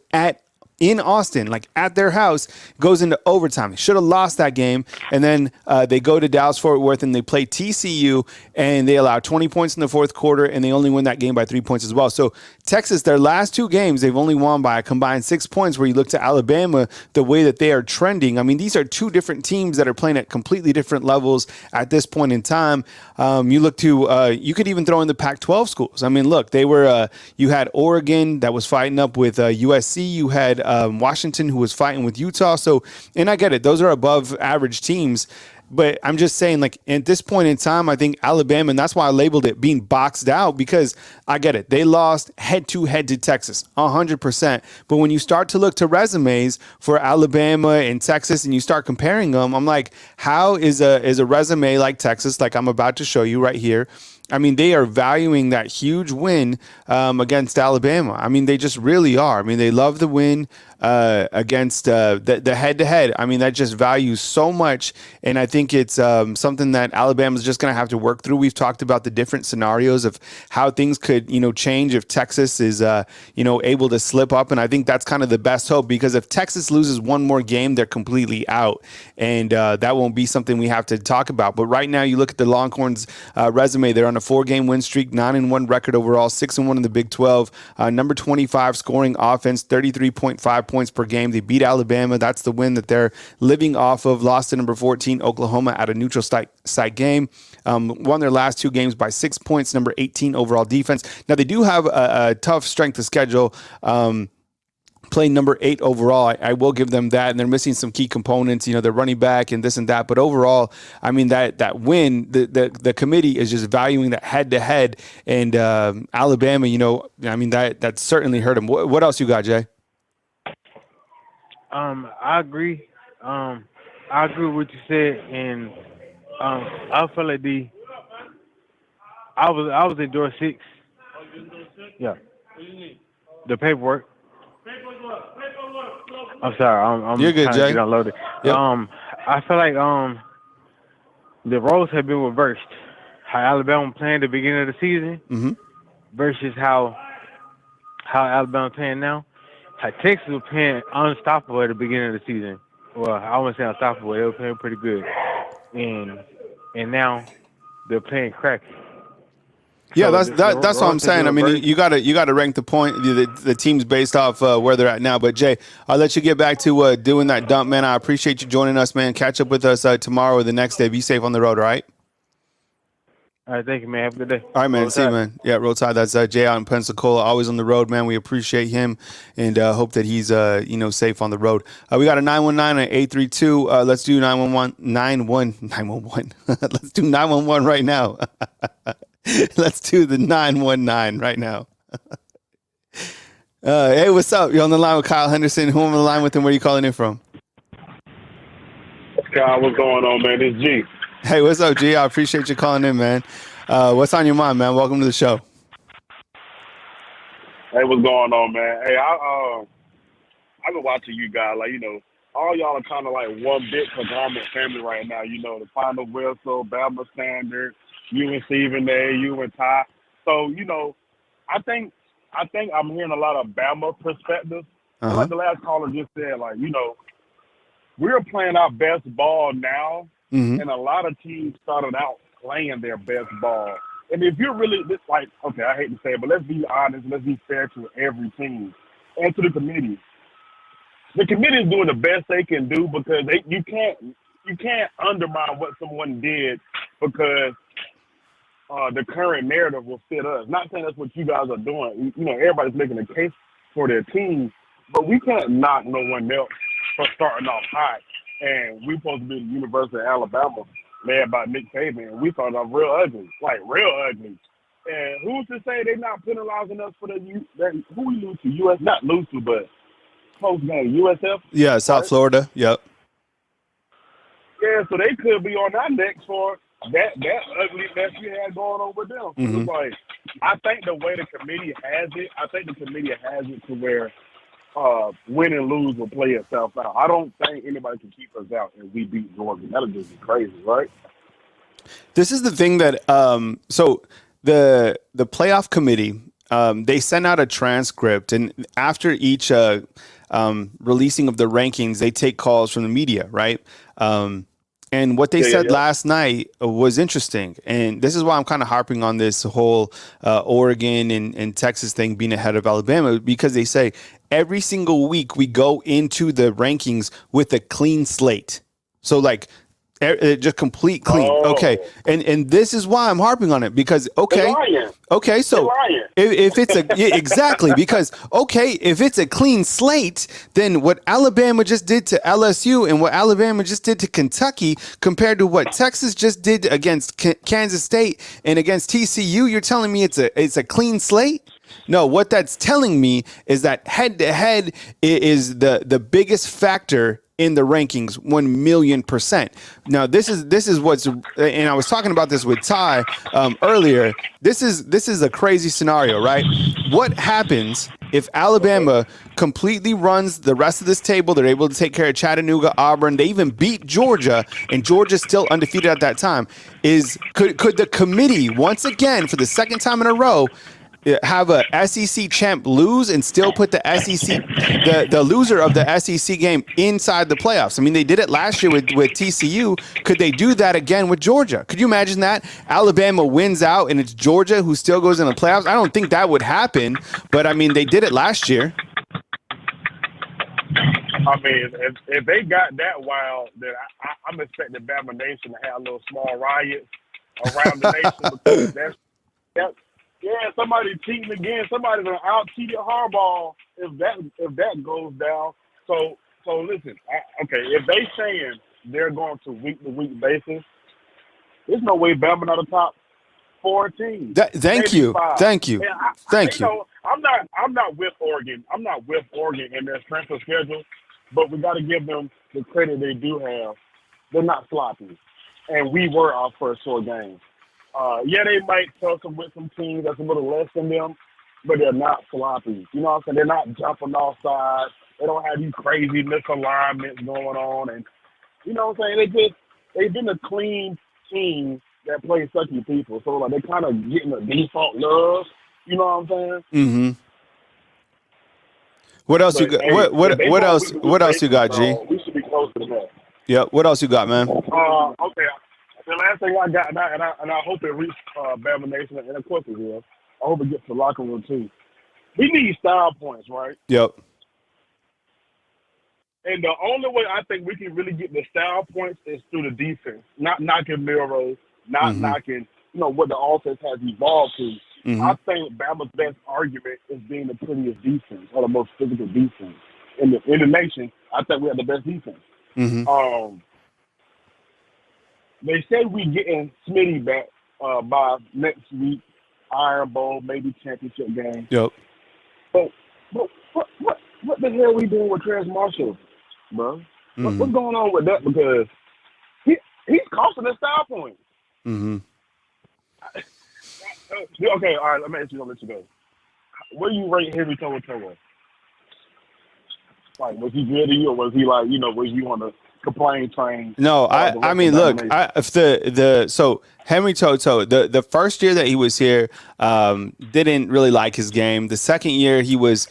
in Austin, like at their house, goes into overtime. They should have lost that game. And then they go to Dallas-Fort Worth and they play TCU, and they allow 20 points in the fourth quarter, and they only win that game by 3 points as well. So Texas, their last 2 games, they've only won by a combined 6 points. Where you look to Alabama, the way that they are trending, I mean, these are 2 different teams that are playing at completely different levels at this point in time. You look to, you could even throw in the Pac-12 schools. I mean, look, they were, you had Oregon that was fighting up with USC. You had Washington who was fighting with Utah. So, and I get it, those are above average teams. But I'm just saying, like, at this point in time, I think Alabama, and that's why I labeled it being boxed out, because I get it. They lost head-to-head to Texas, 100%. But when you start to look to resumes for Alabama and Texas and you start comparing them, I'm like, how is a resume like Texas, like I'm about to show you right here, I mean, they are valuing that huge win against Alabama. I mean, they just really are. I mean, they love the win against the head-to-head. I mean, that just values so much, and I think it's something that Alabama's just going to have to work through. We've talked about the different scenarios of how things could, change if Texas is, able to slip up, and I think that's kind of the best hope, because if Texas loses one more game, they're completely out, and that won't be something we have to talk about. But right now, you look at the Longhorns' resume; they're on a 4-game win streak, 9-1 record overall, 6-1 in the Big 12, number 25 scoring offense, 33.5 points per game. They beat Alabama. That's the win that they're living off of. Lost to number 14 Oklahoma at a neutral site game. Won their last 2 games by 6 points, number 18 overall defense. Now they do have a tough strength of schedule. Playing number 8 overall, I will give them that, and they're missing some key components. They're running back and this and that, but overall, I mean that win, the committee is just valuing that head to head, and Alabama, I mean that certainly hurt them. What else you got, Jay? I agree. I agree with what you said, and I feel like I was in door 6. Yeah, the paperwork. I'm sorry. I'm You're good, trying Jay. to get unloaded. Yep. I feel like the roles have been reversed. How Alabama playing at the beginning of the season versus how Alabama playing now. How Texas was playing unstoppable at the beginning of the season. Well, I wouldn't say unstoppable. They were playing pretty good, and now they're playing cracky. Yeah, So that's what I'm saying. I mean, you got to rank the teams based off where they're at now. But Jay, I'll let you get back to doing that dump, man. I appreciate you joining us, man. Catch up with us tomorrow or the next day. Be safe on the road, all right? All right, thank you, man. Have a good day. All right, man. See you, man. Yeah, Roll Tide. That's Jay out in Pensacola, always on the road, man. We appreciate him and hope that he's safe on the road. We got a 919 and 832. Let's do 911. Let's do 911 right now. Let's do the 919 right now. Hey, what's up? You're on the line with Kyle Henderson. Who am I on the line with, and where are you calling in from? Kyle, what's going on, man? It's G. Hey, what's up, G? I appreciate you calling in, man. What's on your mind, man? Welcome to the show. Hey, what's going on, man? Hey, I've been watching you guys. Like, all y'all are kind of like one big conglomerate family right now. The Final Whistle, Bama Standard, you and Stephen A., you and Ty. So, I think I'm hearing a lot of Bama perspectives. Like the last caller just said, like, we're playing our best ball now, and a lot of teams started out playing their best ball. And if you're really this, like, okay, I hate to say it, but let's be honest, let's be fair to every team and to the committee. The committee is doing the best they can do, because you can't undermine what someone did, because the current narrative will fit us. Not saying that's what you guys are doing. Everybody's making a case for their team, but we can't knock no one else for starting off hot. And we're supposed to be the University of Alabama, led by Nick Saban, and we started off real ugly, like real ugly. And who's to say they're not penalizing us for who we lose to? Not lose to, but post game USF. Yeah, South Florida. Yep. Yeah, so they could be on our necks for that ugly mess we had going on with them. It's like, I think the way the committee has it, to where win and lose will play itself out. I don't think anybody can keep us out if we beat Georgia. That'll just be crazy, right? This is the thing that so the playoff committee, they send out a transcript, and after each releasing of the rankings, they take calls from the media, right? And what they said yeah. last night was interesting. And this is why I'm kind of harping on this whole Oregon and Texas thing being ahead of Alabama, because they say every single week we go into the rankings with a clean slate. So like just complete clean. Oh. Okay. And this is why I'm harping on it, because, okay. Okay. So if it's exactly, because, okay, if it's a clean slate, then what Alabama just did to LSU and what Alabama just did to Kentucky compared to what Texas just did against Kansas State and against TCU, you're telling me it's a clean slate? No, what that's telling me is that head to head is the biggest factor in the rankings, 1,000,000%. Now, this is what's, and I was talking about this with Ty earlier. This is a crazy scenario, right? What happens if Alabama completely runs the rest of this table? They're able to take care of Chattanooga, Auburn. They even beat Georgia, and Georgia's still undefeated at that time. Could the committee once again for the second time in a row have a SEC champ lose and still put the SEC, the loser of the SEC game inside the playoffs? I mean, they did it last year with TCU. Could they do that again with Georgia? Could you imagine that? Alabama wins out and it's Georgia who still goes in the playoffs. I don't think that would happen, but I mean, they did it last year. I mean, if they got that wild, then I'm expecting Bama Nation to have a little small riots around the nation, because that's yeah, somebody cheating again. Somebody's gonna out cheat Harbaugh if that goes down. So listen, okay, if they saying they're going to week basis, there's no way Bama not a top 4 team. Thank you. I'm not with Oregon. I'm not with Oregon in their strength of schedule, but we got to give them the credit they do have. They're not sloppy, and we were our first 4 games. Yeah, they might tussle with some teams that's a little less than them, but they're not sloppy. You know what I'm saying? They're not jumping off sides. They don't have these crazy misalignments going on. And, you know what I'm saying? They've been a clean team that plays sucky people. So, like, they're kind of getting a default love. You know what I'm saying? Mm-hmm. What else you got? What else you got, G? We should be close to that. Yeah. What else you got, man? Okay. The last thing I got, and I hope it reaches Bama Nation, and of course it will. I hope it gets to the locker room too. We need style points, right? Yep. And the only way I think we can really get the style points is through the defense, not knocking Milrose, not knocking, what the offense has evolved to. Mm-hmm. I think Bama's best argument is being the prettiest defense or the most physical defense in the nation. I think we have the best defense. Mm-hmm. They say we getting Smitty back by next week, Iron Bowl, maybe championship game. Yep. But what the hell are we doing with Trez Marshall, bro? Mm-hmm. What's going on with that? Because he's costing us style points. Mm-hmm. Okay, all right. Let me let you go. Where do you rate Henry To'oTo'o? Like, was he good to you, or was he like, was you on the complaint train? No, I mean, look, so Henry To'oTo'o, the first year that he was here, didn't really like his game. The second year he was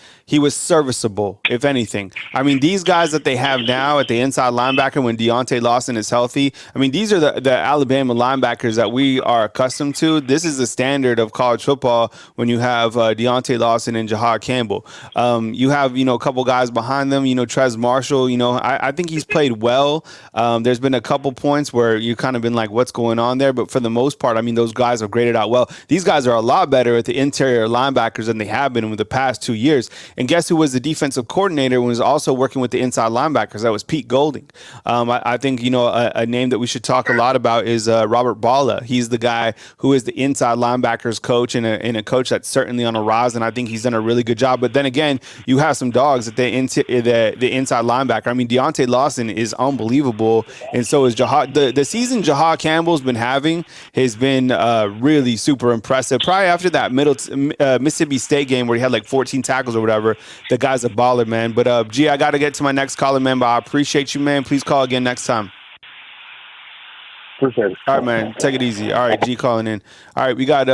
serviceable, if anything. I mean, these guys that they have now at the inside linebacker when Deontay Lawson is healthy, I mean, these are the Alabama linebackers that we are accustomed to. This is the standard of college football when you have Deontay Lawson and Jahad Campbell. You have, a couple guys behind them, Trez Marshall, I think he's played well. There's been a couple points where you kind of been like, what's going on there? But for the most part, I mean, those guys are graded out well. These guys are a lot better at the interior linebackers than they have been in the past 2 years. And guess who was the defensive coordinator and was also working with the inside linebackers? That was Pete Golding. I think, a name that we should talk a lot about is Robert Balla. He's the guy who is the inside linebackers coach and a coach that's certainly on a rise, and I think he's done a really good job. But then again, you have some dogs at the inside linebacker. I mean, Deontay Lawson is unbelievable, and so is Jahad. The season Jahad Campbell's been having has been really super impressive. Probably after that Mississippi State game where he had like 14 tackles or whatever, the guy's a baller, man. But, G, I got to get to my next caller, man, but I appreciate you, man. Please call again next time. Appreciate it. All right, man. Take it easy. All right, G calling in. All right, we got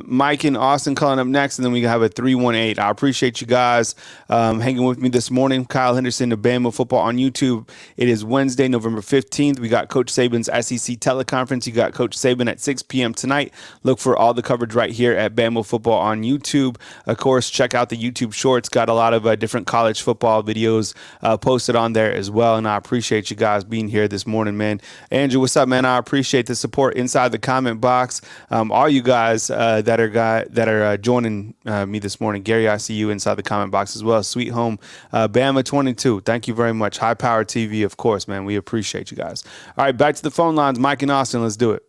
Mike and Austin calling up next, and then we have a 318. I appreciate you guys hanging with me this morning. Kyle Henderson of Bama Football on YouTube. It is Wednesday, November 15th. We got Coach Saban's SEC teleconference. You got Coach Saban at 6 p.m. tonight. Look for all the coverage right here at Bama Football on YouTube. Of course, check out the YouTube Shorts. Got a lot of different college football videos posted on there as well, and I appreciate you guys being here this morning, man. Andrew, what's up, man? I appreciate the support inside the comment box. All you guys that are joining me this morning. Gary, I see you inside the comment box as well. Sweet Home Bama 22. Thank you very much. High Power TV, of course, man. We appreciate you guys. All right, back to the phone lines. Mike and Austin, let's do it.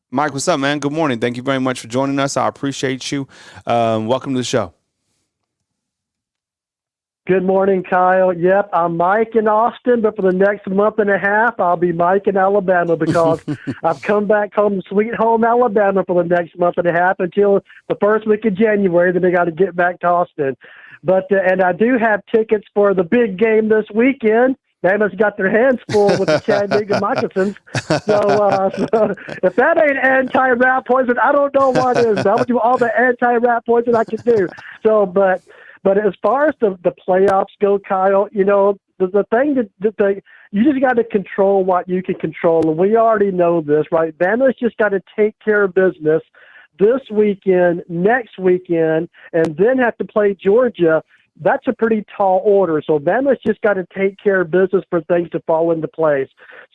Mike, what's up, man? Good morning. Thank you very much for joining us. I appreciate you. Welcome to the show. Good morning, Kyle. Yep, I'm Mike in Austin, but for the next month and a half, I'll be Mike in Alabama because I've come back home to Sweet Home, Alabama for the next month and a half until the first week of January. Then I got to get back to Austin. But and I do have tickets for the big game this weekend. Bama's got their hands full with the Chattanooga Moccasins. So if that ain't anti-rat poison, I don't know what is. I'll do all the anti-rat poison I can do. So, but as far as the playoffs go, Kyle, you know, the thing that you just got to control what you can control. And we already know this, right? Bama's just got to take care of business this weekend, next weekend, and then have to play Georgia. That's a pretty tall order. So Bama's just got to take care of business for things to fall into place.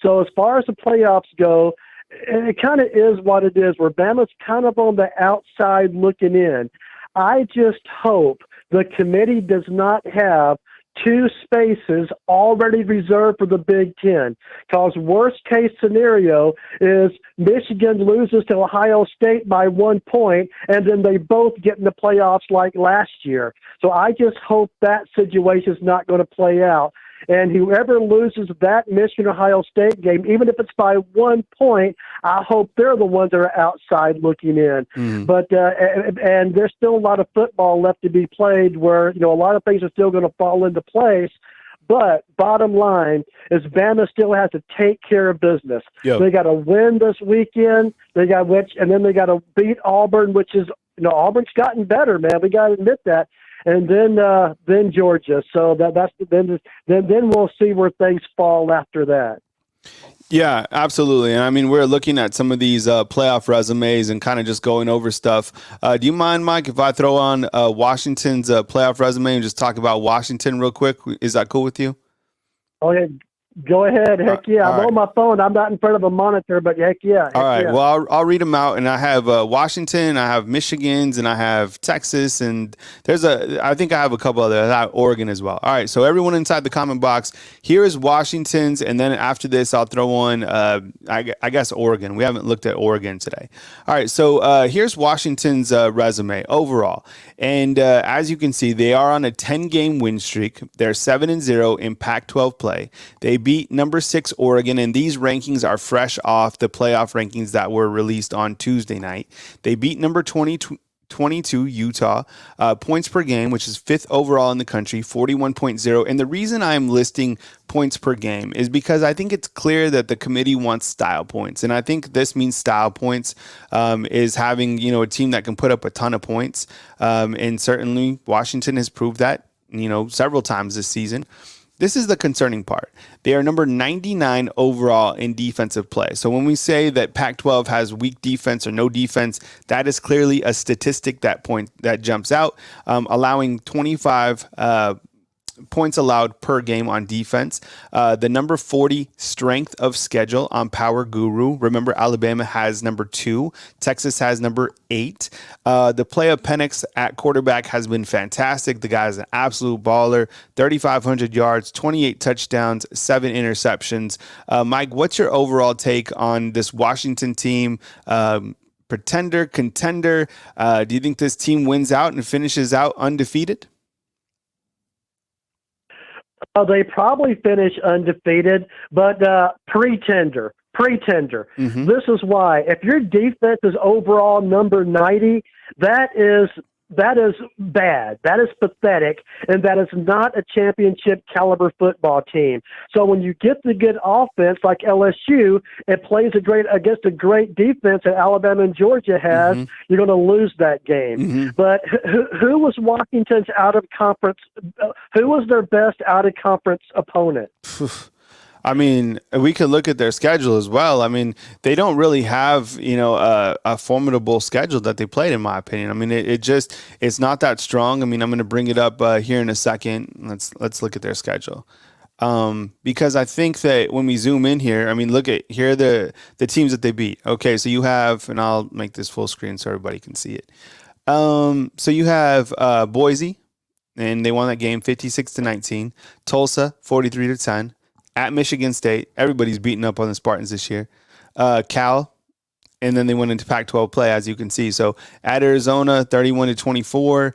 So as far as the playoffs go, it kind of is what it is, where Bama's kind of on the outside looking in. I just hope the committee does not have two spaces already reserved for the Big Ten, because worst case scenario is Michigan loses to Ohio State by 1 point, and then they both get in the playoffs like last year. So I just hope that situation is not going to play out. And whoever loses that Michigan-Ohio State game, even if it's by 1 point, I hope they're the ones that are outside looking in. But and there's still a lot of football left to be played where, you know, a lot of things are still going to fall into place. But bottom line is Bama still has to take care of business. Yep. They got to win this weekend. And then they got to beat Auburn, which is, you know, Auburn's gotten better, man. We got to admit that. And then Georgia. So then we'll see where things fall after that. Yeah, absolutely. And I mean, we're looking at some of these playoff resumes and kind of just going over stuff. Do you mind, Mike, if I throw on Washington's playoff resume and just talk about Washington real quick? Is that cool with you? Okay. Go ahead. Heck yeah. I'm on my phone. I'm not in front of a monitor, but heck yeah. All right. Yeah. Well, I'll read them out. And I have Washington, I have Michigan's, and I have Texas. And I think I have a couple other. I have Oregon as well. All right. So everyone inside the comment box, here is Washington's. And then after this, I'll throw on, I guess, Oregon. We haven't looked at Oregon today. All right. So here's Washington's resume overall. And as you can see, they are on a 10-game win streak. They're 7-0 in Pac-12 play. They beat number 6 Oregon, and these rankings are fresh off the playoff rankings that were released on Tuesday night. They beat number 22 Utah, points per game, which is 5th overall in the country, 41.0. And the reason I'm listing points per game is because I think it's clear that the committee wants style points. And I think this means style points is having, you know, a team that can put up a ton of points. And certainly Washington has proved that, you know, several times this season. This is the concerning part. They are number 99 overall in defensive play. So when we say that Pac-12 has weak defense or no defense, that is clearly a statistic that jumps out, allowing 25 points allowed per game on defense. The number 40 strength of schedule on Power Guru. Remember, Alabama has number 2. Texas has number 8. The play of Penix at quarterback has been fantastic. The guy is an absolute baller. 3,500 yards, 28 touchdowns, 7 interceptions. Mike, what's your overall take on this Washington team? Pretender, contender? Do you think this team wins out and finishes out undefeated? They probably finish undefeated, but pretender. Mm-hmm. This is why. If your defense is overall number 90, that is that is bad. That is pathetic, and that is not a championship caliber football team. So when you get the good offense like LSU and plays against a great defense that Alabama and Georgia has, you're going to lose that game. But who was Washington's out of conference? Who was their best out of conference opponent? I mean, we could look at their schedule as well. I mean, they don't really have, a formidable schedule that they played, in my opinion. I mean, it's not that strong. I mean, I'm going to bring it up here in a second. Let's look at their schedule. Because I think that when we zoom in here, I mean, here are the teams that they beat. Okay, so you have, and I'll make this full screen so everybody can see it. So you have Boise, and they won that game 56-19. Tulsa, 43-10. At Michigan State, everybody's beating up on the Spartans this year. Cal, and then they went into Pac-12 play, as you can see. So at Arizona, 31-24,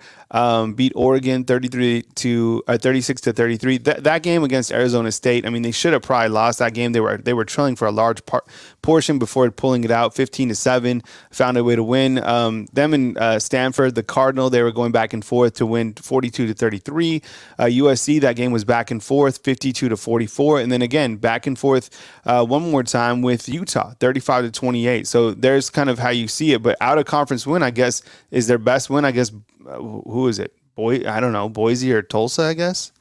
beat Oregon 36-33. That game against Arizona State, I mean, they should have probably lost that game. They were trailing for a large portion before pulling it out, 15-7. Found a way to win. Them and Stanford, the Cardinal, they were going back and forth to win 42-33. USC, that game was back and forth, 52-44, and then again back and forth one more time with Utah, 35-28. So there's kind of how you see it. But out of conference win, I guess, is their best win. I guess who is it? I don't know, Boise or Tulsa, I guess.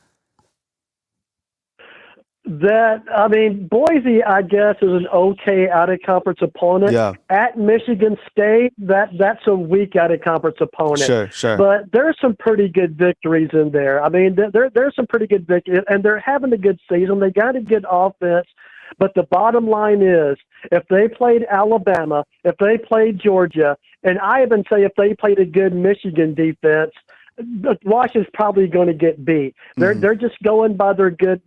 Boise, I guess, is an okay out-of-conference opponent. Yeah. At Michigan State, that's a weak out-of-conference opponent. Sure. But there's some pretty good victories in there. I mean, there's some pretty good victories, and they're having a good season. They got a good offense. But the bottom line is, if they played Alabama, if they played Georgia, and I even say if they played a good Michigan defense, Washington's probably going to get beat. They're just going by their good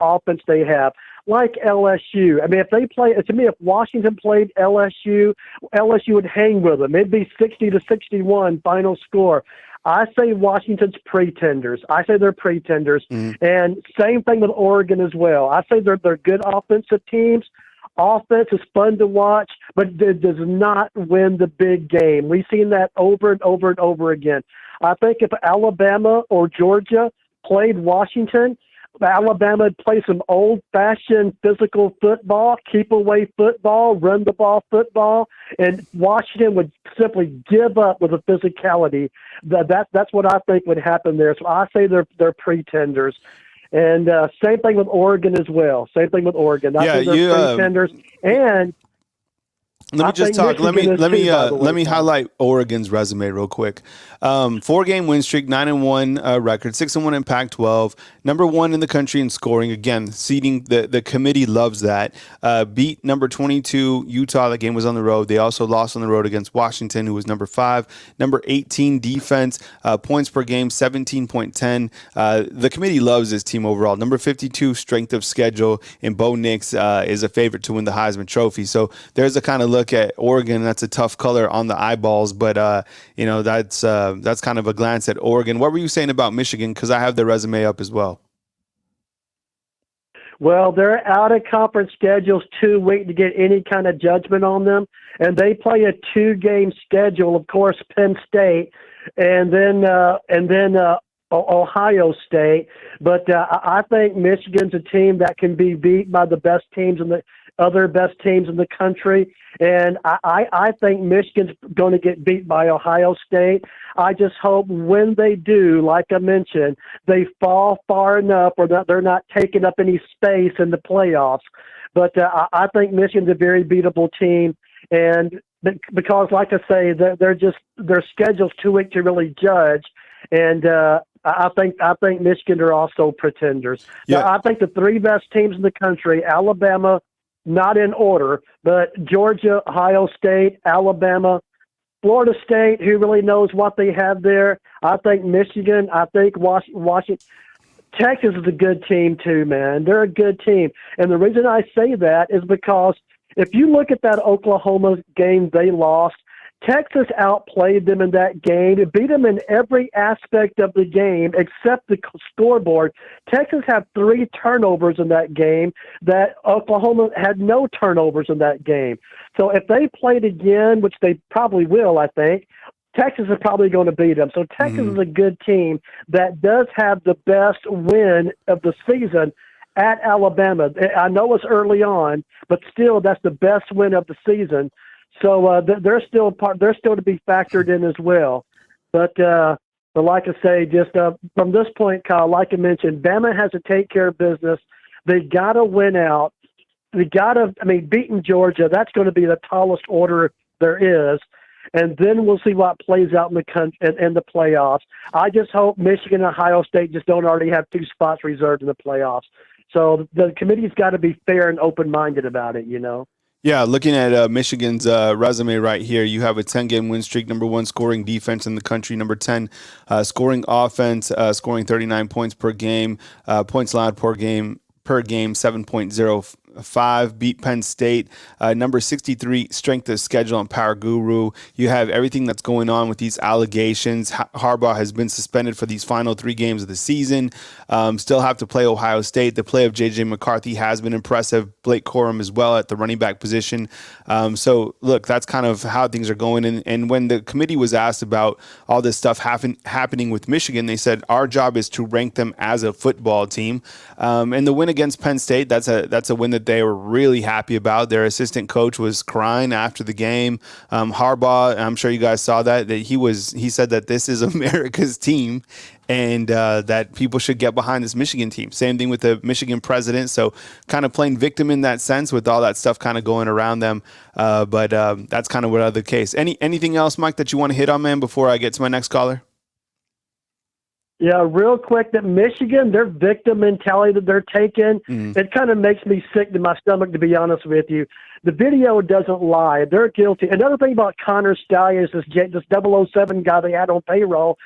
offense they have, like LSU. I mean, if Washington played LSU would hang with them. It'd be 60-61 final score. I say Washington's pretenders. I say they're pretenders. And same thing with Oregon as well. I say they're good offensive teams. Offense is fun to watch, but it does not win the big game. We've seen that over and over and over again. I think if Alabama or Georgia played Washington, Alabama would play some old-fashioned physical football, keep-away football, run-the-ball football, and Washington would simply give up with the physicality. That's what I think would happen there. So I say they're pretenders. And same thing with Oregon as well. I think they're pretenders. And let me just talk. Let me highlight Oregon's resume real quick. 4-game win streak, 9-1 record, 6-1 in Pac-12, number 1 in the country in scoring. Again, seeding, the committee loves that. Beat number 22 Utah. That game was on the road. They also lost on the road against Washington, who was number 5. Number 18 defense, points per game, 17.10. The committee loves this team overall. Number 52 strength of schedule, and Bo Nix is a favorite to win the Heisman Trophy. So there's a kind of look at Oregon. That's a tough color on the eyeballs, but that's kind of a glance at Oregon. What were you saying about Michigan? Because I have their resume up as well. Well, their out-of-conference schedule's too weak to get any kind of judgment on them, and they play a 2-game schedule. Of course, Penn State, and then Ohio State. But I think Michigan's a team that can be beat by the best teams in the other best teams in the country. And I think Michigan's going to get beat by Ohio State. I just hope when they do, like I mentioned, they fall far enough or that they're not taking up any space in the playoffs. But I think Michigan's a very beatable team. And because, like I say, their schedule's too weak to really judge. And I think Michigan are also pretenders. Yeah. Now, I think the 3 best teams in the country, Alabama, not in order, but Georgia, Ohio State, Alabama, Florida State, who really knows what they have there. I think Michigan, I think Washington. Texas is a good team too, man. They're a good team. And the reason I say that is because if you look at that Oklahoma game they lost, Texas outplayed them in that game. It beat them in every aspect of the game except the scoreboard. Texas had 3 turnovers in that game that Oklahoma had no turnovers in that game. So if they played again, which they probably will, I think, Texas is probably going to beat them. So Texas is a good team that does have the best win of the season at Alabama. I know it's early on, but still, that's the best win of the season. So they're still to be factored in as well. But like I say, just from this point, Kyle, like I mentioned, Bama has to take care of business. They got to win out. Beating Georgia, that's going to be the tallest order there is. And then we'll see what plays out in the playoffs. I just hope Michigan and Ohio State just don't already have 2 spots reserved in the playoffs. So the committee's got to be fair and open-minded about it, Yeah, looking at Michigan's resume right here, you have a 10-game win streak, number 1 scoring defense in the country, number 10 scoring offense, scoring 39 points per game, points allowed per game 7.05, beat Penn State, number 63 strength of schedule and Power Guru. You have everything that's going on with these allegations. Harbaugh has been suspended for these final 3 games of the season. Still have to play Ohio State. The play of J.J. McCarthy has been impressive. Blake Corum as well at the running back position. So look, that's kind of how things are going. And when the committee was asked about all this stuff happening with Michigan, they said our job is to rank them as a football team. And the win against Penn State, that's a win that they were really happy about. Their assistant coach was crying after the game. Harbaugh, I'm sure you guys saw that he said that this is America's team and that people should get behind this Michigan team. Same thing with the Michigan president. So kind of playing victim in that sense with all that stuff kind of going around them. But that's kind of what the case. Anything else, Mike, that you want to hit on, man, before I get to my next caller? Yeah, real quick, that Michigan, their victim mentality that they're taking, it kind of makes me sick to my stomach, to be honest with you. The video doesn't lie. They're guilty. Another thing about Connor Stallion is this 007 guy they had on payroll.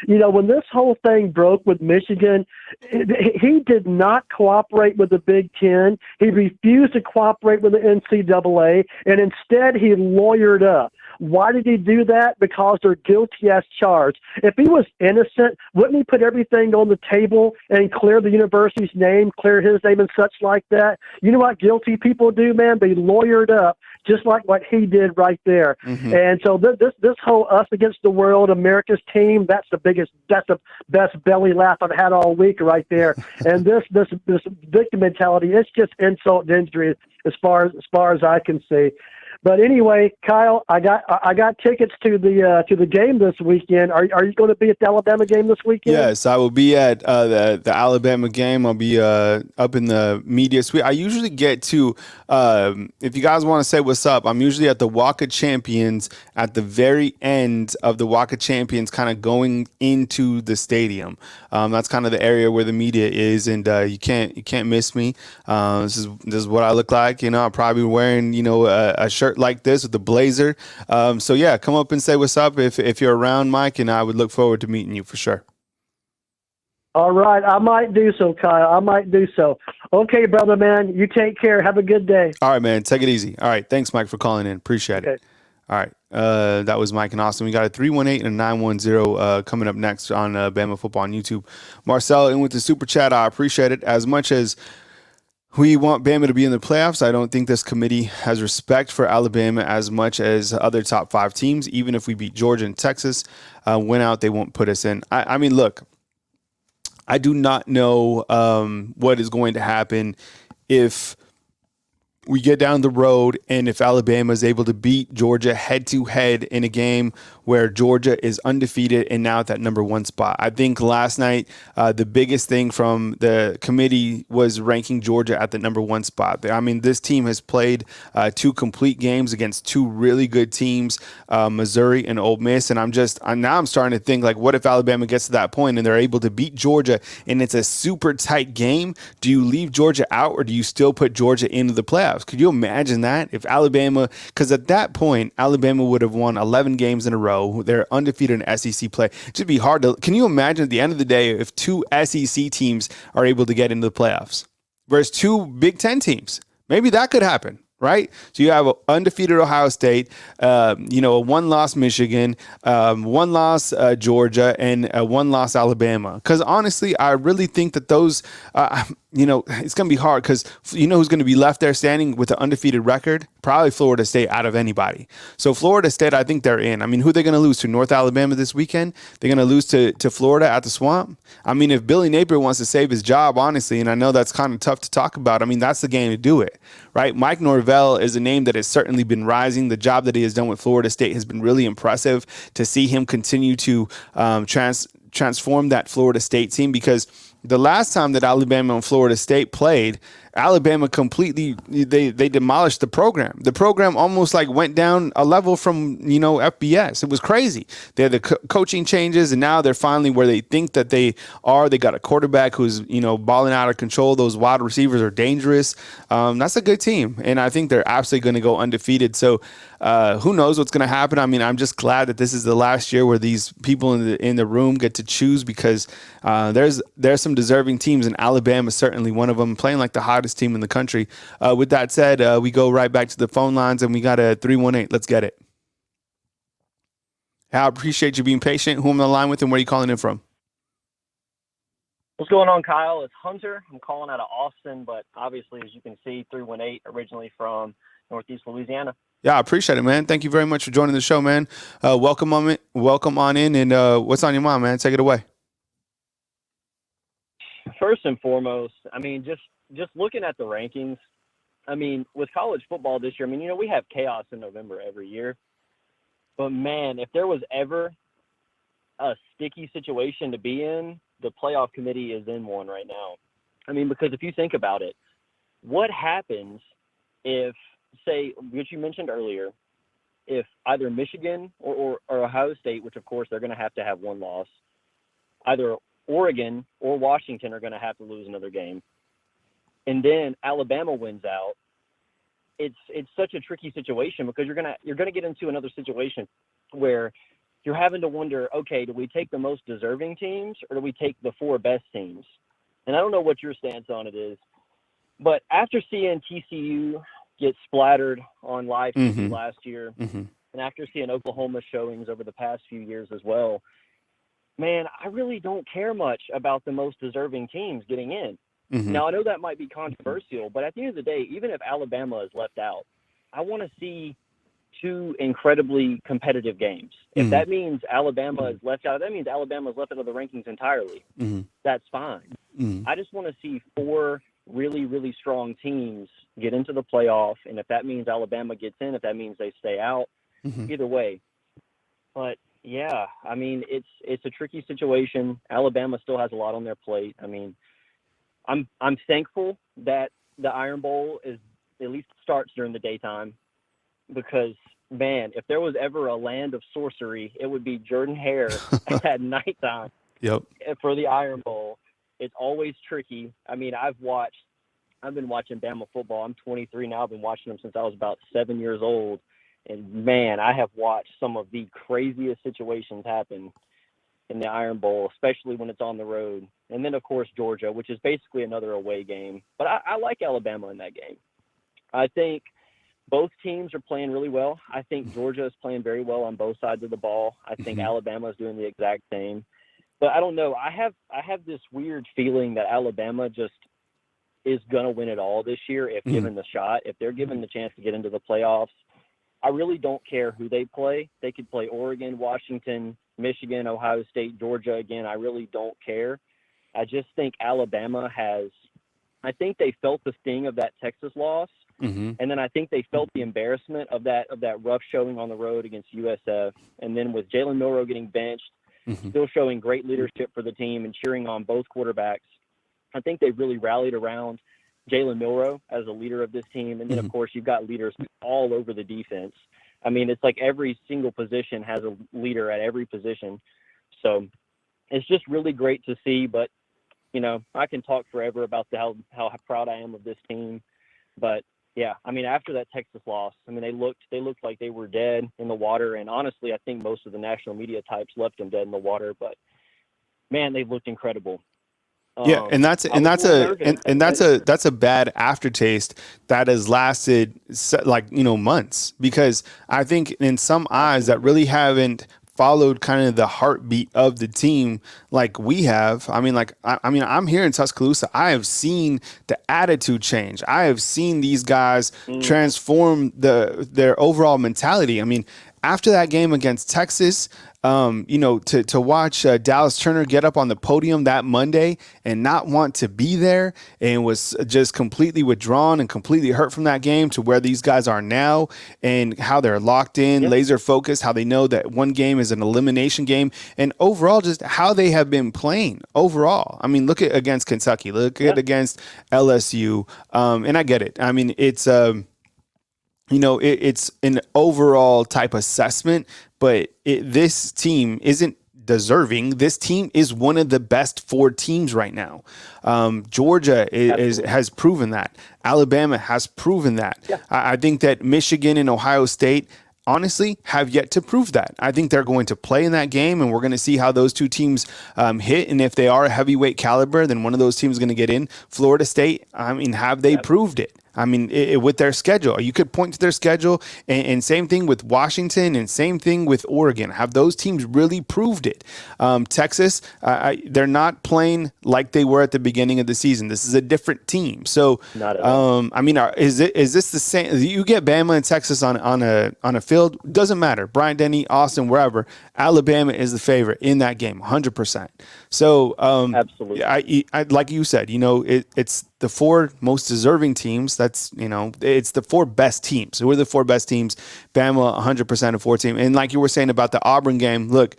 When this whole thing broke with Michigan, he did not cooperate with the Big Ten. He refused to cooperate with the NCAA, and instead he lawyered up. Why did he do that? Because they're guilty as charged. If he was innocent, wouldn't he put everything on the table and clear the university's name, clear his name and such like that? You know what guilty people do, man? They lawyered up, just like what he did right there. And so this whole us against the world, America's team, that's the best belly laugh I've had all week right there. And this victim mentality, it's just insult to injury as far as I can see. But anyway, Kyle, I got tickets to the game this weekend. Are you going to be at the Alabama game this weekend? Yes, I will be at the Alabama game. I'll be up in the media suite. I usually get to, if you guys want to say what's up, I'm usually at the Walk of Champions at the very end of the Walk of Champions, kind of going into the stadium. That's kind of the area where the media is, and you can't miss me. This is what I look like. I'm probably wearing a shirt like this with the blazer. So yeah, come up and say what's up if you're around, Mike, and I would look forward to meeting you for sure. All right, I might do so, Kyle. I might do so. Okay, brother, man, you take care. Have a good day. All right, man, take it easy. All right, thanks, Mike, for calling in. Appreciate it. All right, that was Mike and Austin. We got a 318 and a 910 coming up next on Bama Football on YouTube. Marcel in with the super chat. I appreciate it. As much as we want Bama to be in the playoffs, I don't think this committee has respect for Alabama as much as other top 5 teams. Even if we beat Georgia and Texas, win out, they won't put us in. I mean, look, I do not know what is going to happen if we get down the road and if Alabama is able to beat Georgia head-to-head in a game where Georgia is undefeated and now at that number 1 spot. I think last night the biggest thing from the committee was ranking Georgia at the number 1 spot. I mean, this team has played 2 complete games against 2 really good teams, Missouri and Ole Miss, and I'm starting to think, like, what if Alabama gets to that point and they're able to beat Georgia and it's a super tight game? Do you leave Georgia out or do you still put Georgia into the playoffs? Could you imagine that if Alabama, because at that point, Alabama would have won 11 games in a row. They're undefeated in SEC play. It should be hard to, can you imagine at the end of the day if 2 SEC teams are able to get into the playoffs versus 2 Big Ten teams? Maybe that could happen, right? So you have an undefeated Ohio State, a 1-loss Michigan, 1-loss Georgia, and a 1-loss Alabama. Because honestly, I really think that those it's going to be hard because who's going to be left there standing with an undefeated record? Probably Florida State out of anybody. So Florida State, I think they're in. I mean, who are they going to lose to? North Alabama this weekend? They're going to lose to Florida at the Swamp? I mean, if Billy Napier wants to save his job, honestly, and I know that's kind of tough to talk about, I mean, that's the game to do it, right? Mike Norvell is a name that has certainly been rising. The job that he has done with Florida State has been really impressive to see him continue to transform that Florida State team, because the last time that Alabama and Florida State played, Alabama completely they demolished the program. The program almost like went down a level from FBS. It was crazy. They had the coaching changes, and now they're finally where they think that they are. They got a quarterback who's balling out of control. Those wide receivers are dangerous. That's a good team, and I think they're absolutely going to go undefeated. So who knows what's going to happen? I mean, I'm just glad that this is the last year where these people in the room get to choose, because there's some deserving teams, and Alabama is certainly one of them, playing like the hottest team in the country. With that said, we go right back to the phone lines, and we got a 318. Let's get it. I appreciate you being patient. Who am I on the line with, and where are you calling in from? What's going on, Kyle? It's Hunter. I'm calling out of Austin, but obviously, as you can see, 318, originally from Northeast Louisiana. Yeah, I appreciate it, man. Thank you very much for joining the show, man. Welcome on in, and what's on your mind, man? Take it away. First and foremost, I mean, just looking at the rankings, I mean, with college football this year, I mean, we have chaos in November every year. But, man, if there was ever a sticky situation to be in, the playoff committee is in one right now. I mean, because if you think about it, what happens if, say, which you mentioned earlier, if either Michigan or Ohio State, which, of course, they're going to have one loss, either Oregon or Washington are going to have to lose another game, and then Alabama wins out, it's such a tricky situation, because you're gonna get into another situation where you're having to wonder, okay, do we take the most deserving teams, or do we take the four best teams? And I don't know what your stance on it is, but after seeing TCU get splattered on live TV last year, and after seeing Oklahoma's showings over the past few years as well, man, I really don't care much about the most deserving teams getting in. Now, I know that might be controversial, but at the end of the day, even if Alabama is left out, I want to see two incredibly competitive games. If that means Alabama is left out, that means Alabama is left out of the rankings entirely. That's fine. I just want to see four really, really strong teams get into the playoff, and if that means Alabama gets in, if that means they stay out, either way. But yeah, I mean, it's a tricky situation. Alabama still has a lot on their plate. I mean, I'm thankful that the Iron Bowl is at least starts during the daytime, because, man, if there was ever a land of sorcery, it would be Jordan Hare at nighttime. Yep. For the Iron Bowl. It's always tricky. I mean, I've been watching Bama football. I'm 23 now. I've been watching them since I was about 7 years old. And, man, I have watched some of the craziest situations happen in the Iron Bowl, especially when it's on the road. And then, of course, Georgia, which is basically another away game. But I like Alabama in that game. I think both teams are playing really well. I think Georgia is playing very well on both sides of the ball. I think Alabama is doing the exact same. But I don't know. I have this weird feeling that Alabama just is going to win it all this year if given the shot. If they're given the chance to get into the playoffs, I really don't care who they play. They could play Oregon, Washington, Michigan, Ohio State, Georgia. Again, I really don't care. I just think Alabama I think they felt the sting of that Texas loss. And then I think they felt the embarrassment of that rough showing on the road against USF. And then with Jalen Milroe getting benched, still showing great leadership for the team and cheering on both quarterbacks, I think they really rallied around Jalen Milroe as a leader of this team. And then, of course, you've got leaders all over the defense. I mean, it's like every single position has a leader at every position. So it's just really great to see. But, I can talk forever about how proud I am of this team. But, yeah, I mean, after that Texas loss, I mean, they looked like they were dead in the water. And honestly, I think most of the national media types left them dead in the water. But, man, they looked incredible. Yeah, and that's a bad aftertaste that has lasted months, because I think in some eyes that really haven't followed kind of the heartbeat of the team like we have. I mean, I'm here in Tuscaloosa. I have seen the attitude change. I have seen these guys transform their overall mentality. I mean, after that game against Texas, to watch Dallas Turner get up on the podium that Monday and not want to be there and was just completely withdrawn and completely hurt from that game, to where these guys are now and how they're locked in, laser focused, how they know that one game is an elimination game, and overall just how they have been playing overall. I mean, look at against Kentucky, look at against LSU, and I get it. I mean, it's it's an overall type assessment, but this team isn't deserving. This team is one of the best 4 teams right now. Georgia has proven that. Alabama has proven that. Yeah. I think that Michigan and Ohio State honestly have yet to prove that. I think they're going to play in that game, and we're going to see how those 2 teams hit. And if they are a heavyweight caliber, then one of those teams is going to get in. Florida State, I mean, have they proved it? I mean, with their schedule, you could point to their schedule, and same thing with Washington, and same thing with Oregon. Have those teams really proved it? Texas, they're not playing like they were at the beginning of the season. This is a different team. So, not at all. I mean, is this the same? You get Bama and Texas on a field, doesn't matter. Bryant-Denny, Austin, wherever. Alabama is the favorite in that game, 100%. So, absolutely. I like you said, it's the 4 most deserving teams. That's, it's the 4 best teams. So we're the 4 best teams. Bama, 100% a 4 team. And like you were saying about the Auburn game, look,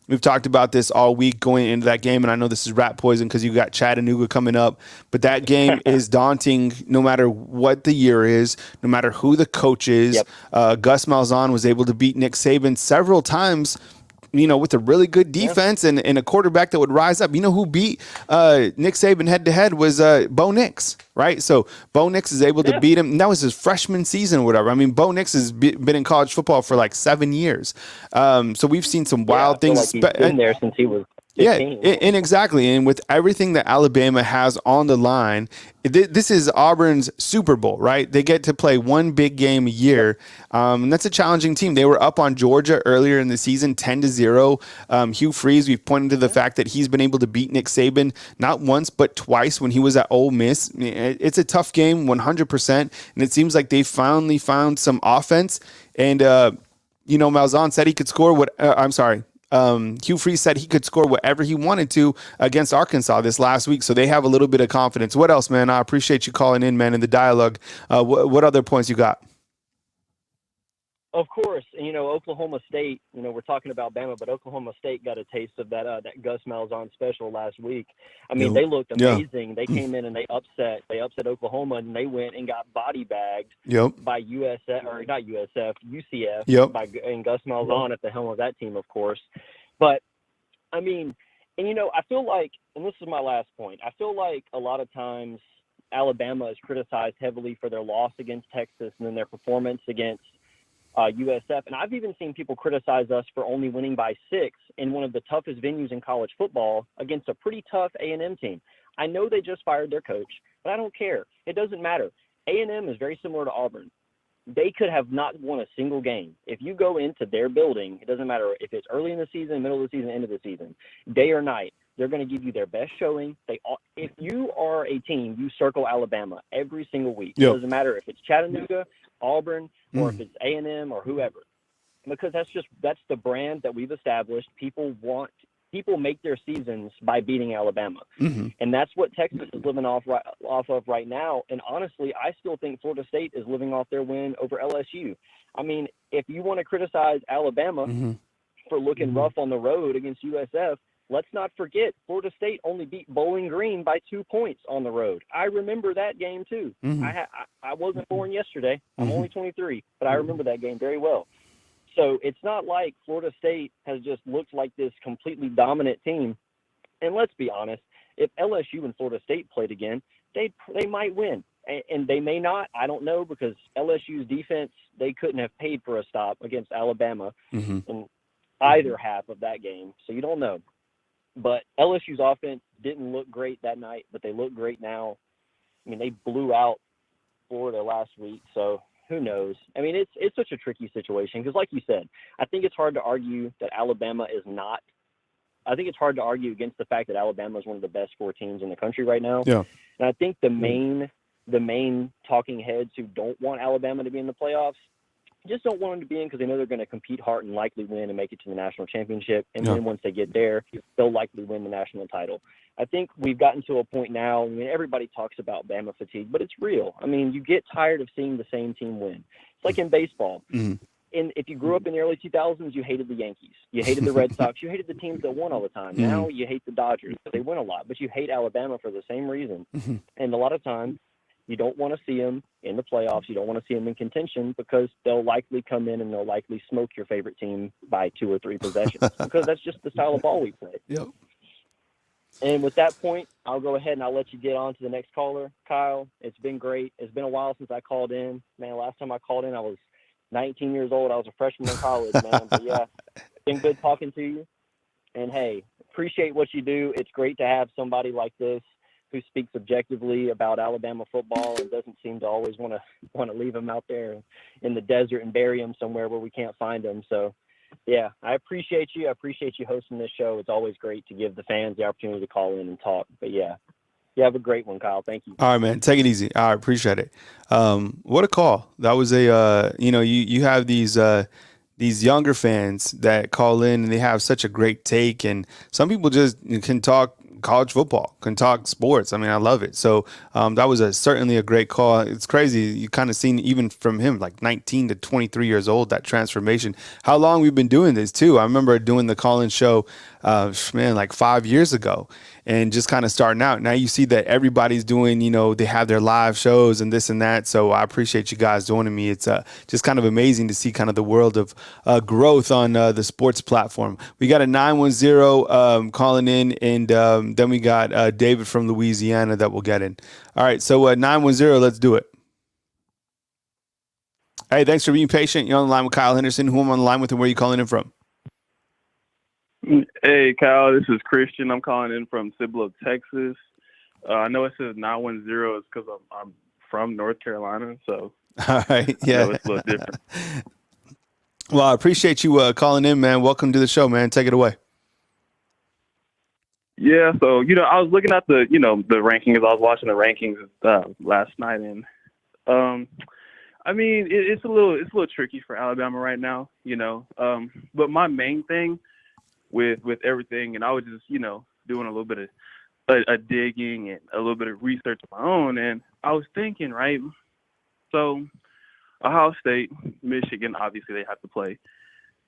we've talked about this all week going into that game, and I know this is rat poison because you got Chattanooga coming up, but that game is daunting no matter what the year is, no matter who the coach is. Yep. Gus Malzahn was able to beat Nick Saban several times, with a really good defense and a quarterback that would rise up. You know who beat Nick Saban head-to-head was Bo Nix, right? So Bo Nix is able to beat him. And that was his freshman season or whatever. I mean, Bo Nix has been in college football for like 7 years. So we've seen some wild things. Like he's been there since he was 15. Yeah, and exactly. And with everything that Alabama has on the line, this is Auburn's Super Bowl, right? They get to play one big game a year. And that's a challenging team. They were up on Georgia earlier in the season, 10-0. Hugh Freeze, we've pointed to the fact that he's been able to beat Nick Saban not once, but twice when he was at Ole Miss. It's a tough game, 100%. And it seems like they finally found some offense. And, Malzahn said he could score Hugh Freeze said he could score whatever he wanted to against Arkansas this last week, so they have a little bit of confidence. What else, man? I appreciate you calling in, man, in the dialogue. What other points you got? Of course, Oklahoma State, we're talking about Bama, but Oklahoma State got a taste of that Gus Malzahn special last week. I mean, they looked amazing. Yeah. They came in and they upset Oklahoma, and they went and got body bagged by UCF, and Gus Malzahn at the helm of that team, of course. But, I mean, and I feel like, and this is my last point, I feel like a lot of times Alabama is criticized heavily for their loss against Texas and then their performance against USF, and I've even seen people criticize us for only winning by 6 in one of the toughest venues in college football against a pretty tough A&M team. I know they just fired their coach, but I don't care. It doesn't matter. A&M is very similar to Auburn. They could have not won a single game. If you go into their building, it doesn't matter if it's early in the season, middle of the season, end of the season, day or night, they're going to give you their best showing. If you are a team, you circle Alabama every single week. It doesn't matter if it's Chattanooga, Auburn, or if it's A&M or whoever, because that's the brand that we've established. People make their seasons by beating Alabama, and that's what Texas is living off of right now. And honestly, I still think Florida State is living off their win over LSU. I mean, if you want to criticize Alabama for looking rough on the road against USF, let's not forget Florida State only beat Bowling Green by 2 points on the road. I remember that game too. I wasn't born yesterday. I'm only 23, but I remember that game very well. So it's not like Florida State has just looked like this completely dominant team. And let's be honest, if LSU and Florida State played again, they might win. And they may not. I don't know, because LSU's defense, they couldn't have paid for a stop against Alabama in either half of that game. So you don't know. But LSU's offense didn't look great that night, but they look great now. I mean, they blew out Florida last week. So who knows? I mean, it's such a tricky situation because, like you said, I think it's hard to argue that Alabama is not. I think it's hard to argue against the fact that Alabama is one of the best 4 teams in the country right now. Yeah. And I think the main talking heads who don't want Alabama to be in the playoffs just don't want them to be in because they know they're going to compete hard and likely win and make it to the national championship. And then once they get there, they'll likely win the national title. I think we've gotten to a point now. I mean, everybody talks about Bama fatigue, but it's real. I mean, you get tired of seeing the same team win. It's like in baseball. Mm-hmm. And if you grew up in the early 2000s, you hated the Yankees. You hated the Red Sox. You hated the teams that won all the time. Now you hate the Dodgers. They win a lot, but you hate Alabama for the same reason. And a lot of times, you don't want to see them in the playoffs. You don't want to see them in contention because they'll likely come in and they'll likely smoke your favorite team by 2 or 3 possessions because that's just the style of ball we play. Yep. And with that point, I'll go ahead and I'll let you get on to the next caller. Kyle, it's been great. It's been a while since I called in. Man, last time I called in, I was 19 years old. I was a freshman in college, man. But, yeah, it's been good talking to you. And, hey, appreciate what you do. It's great to have somebody like this who speaks objectively about Alabama football and doesn't seem to always want to leave them out there in the desert and bury them somewhere where we can't find them. So, yeah, I appreciate you. I appreciate you hosting this show. It's always great to give the fans the opportunity to call in and talk. But, yeah, you have a great one, Kyle. Thank you. All right, man. Take it easy. I appreciate it. What a call. That was you have these younger fans that call in and they have such a great take. And some people just can talk college football, can talk sports. I mean, I love it. So that was certainly a great call. It's crazy. You kind of seen even from him, like 19 to 23 years old, that transformation. How long we've been doing this too. I remember doing the call-in show, like 5 years ago, and just kind of starting out. Now you see that everybody's doing, they have their live shows and this and that. So I appreciate you guys joining me. It's just kind of amazing to see kind of the world of growth on the sports platform. We got a 910 calling in, and then we got David from Louisiana that we'll get in. All right, so 910, let's do it. Hey, thanks for being patient. You're on the line with Kyle Henderson. Who am I on the line with, and where are you calling in from? Hey, Kyle, this is Christian. I'm calling in from Cibolo, Texas. I know it says 910 is because I'm from North Carolina, so all right, yeah, I know it's a little different. Well, I appreciate you calling in, man. Welcome to the show, man. Take it away. Yeah, so I was looking at the the rankings. I was watching the rankings last night, and I mean it's a little tricky for Alabama right now, But my main thing with everything, and I was just doing a little bit of digging and a little bit of research of my own, and I was thinking, right? So Ohio State, Michigan, obviously they have to play.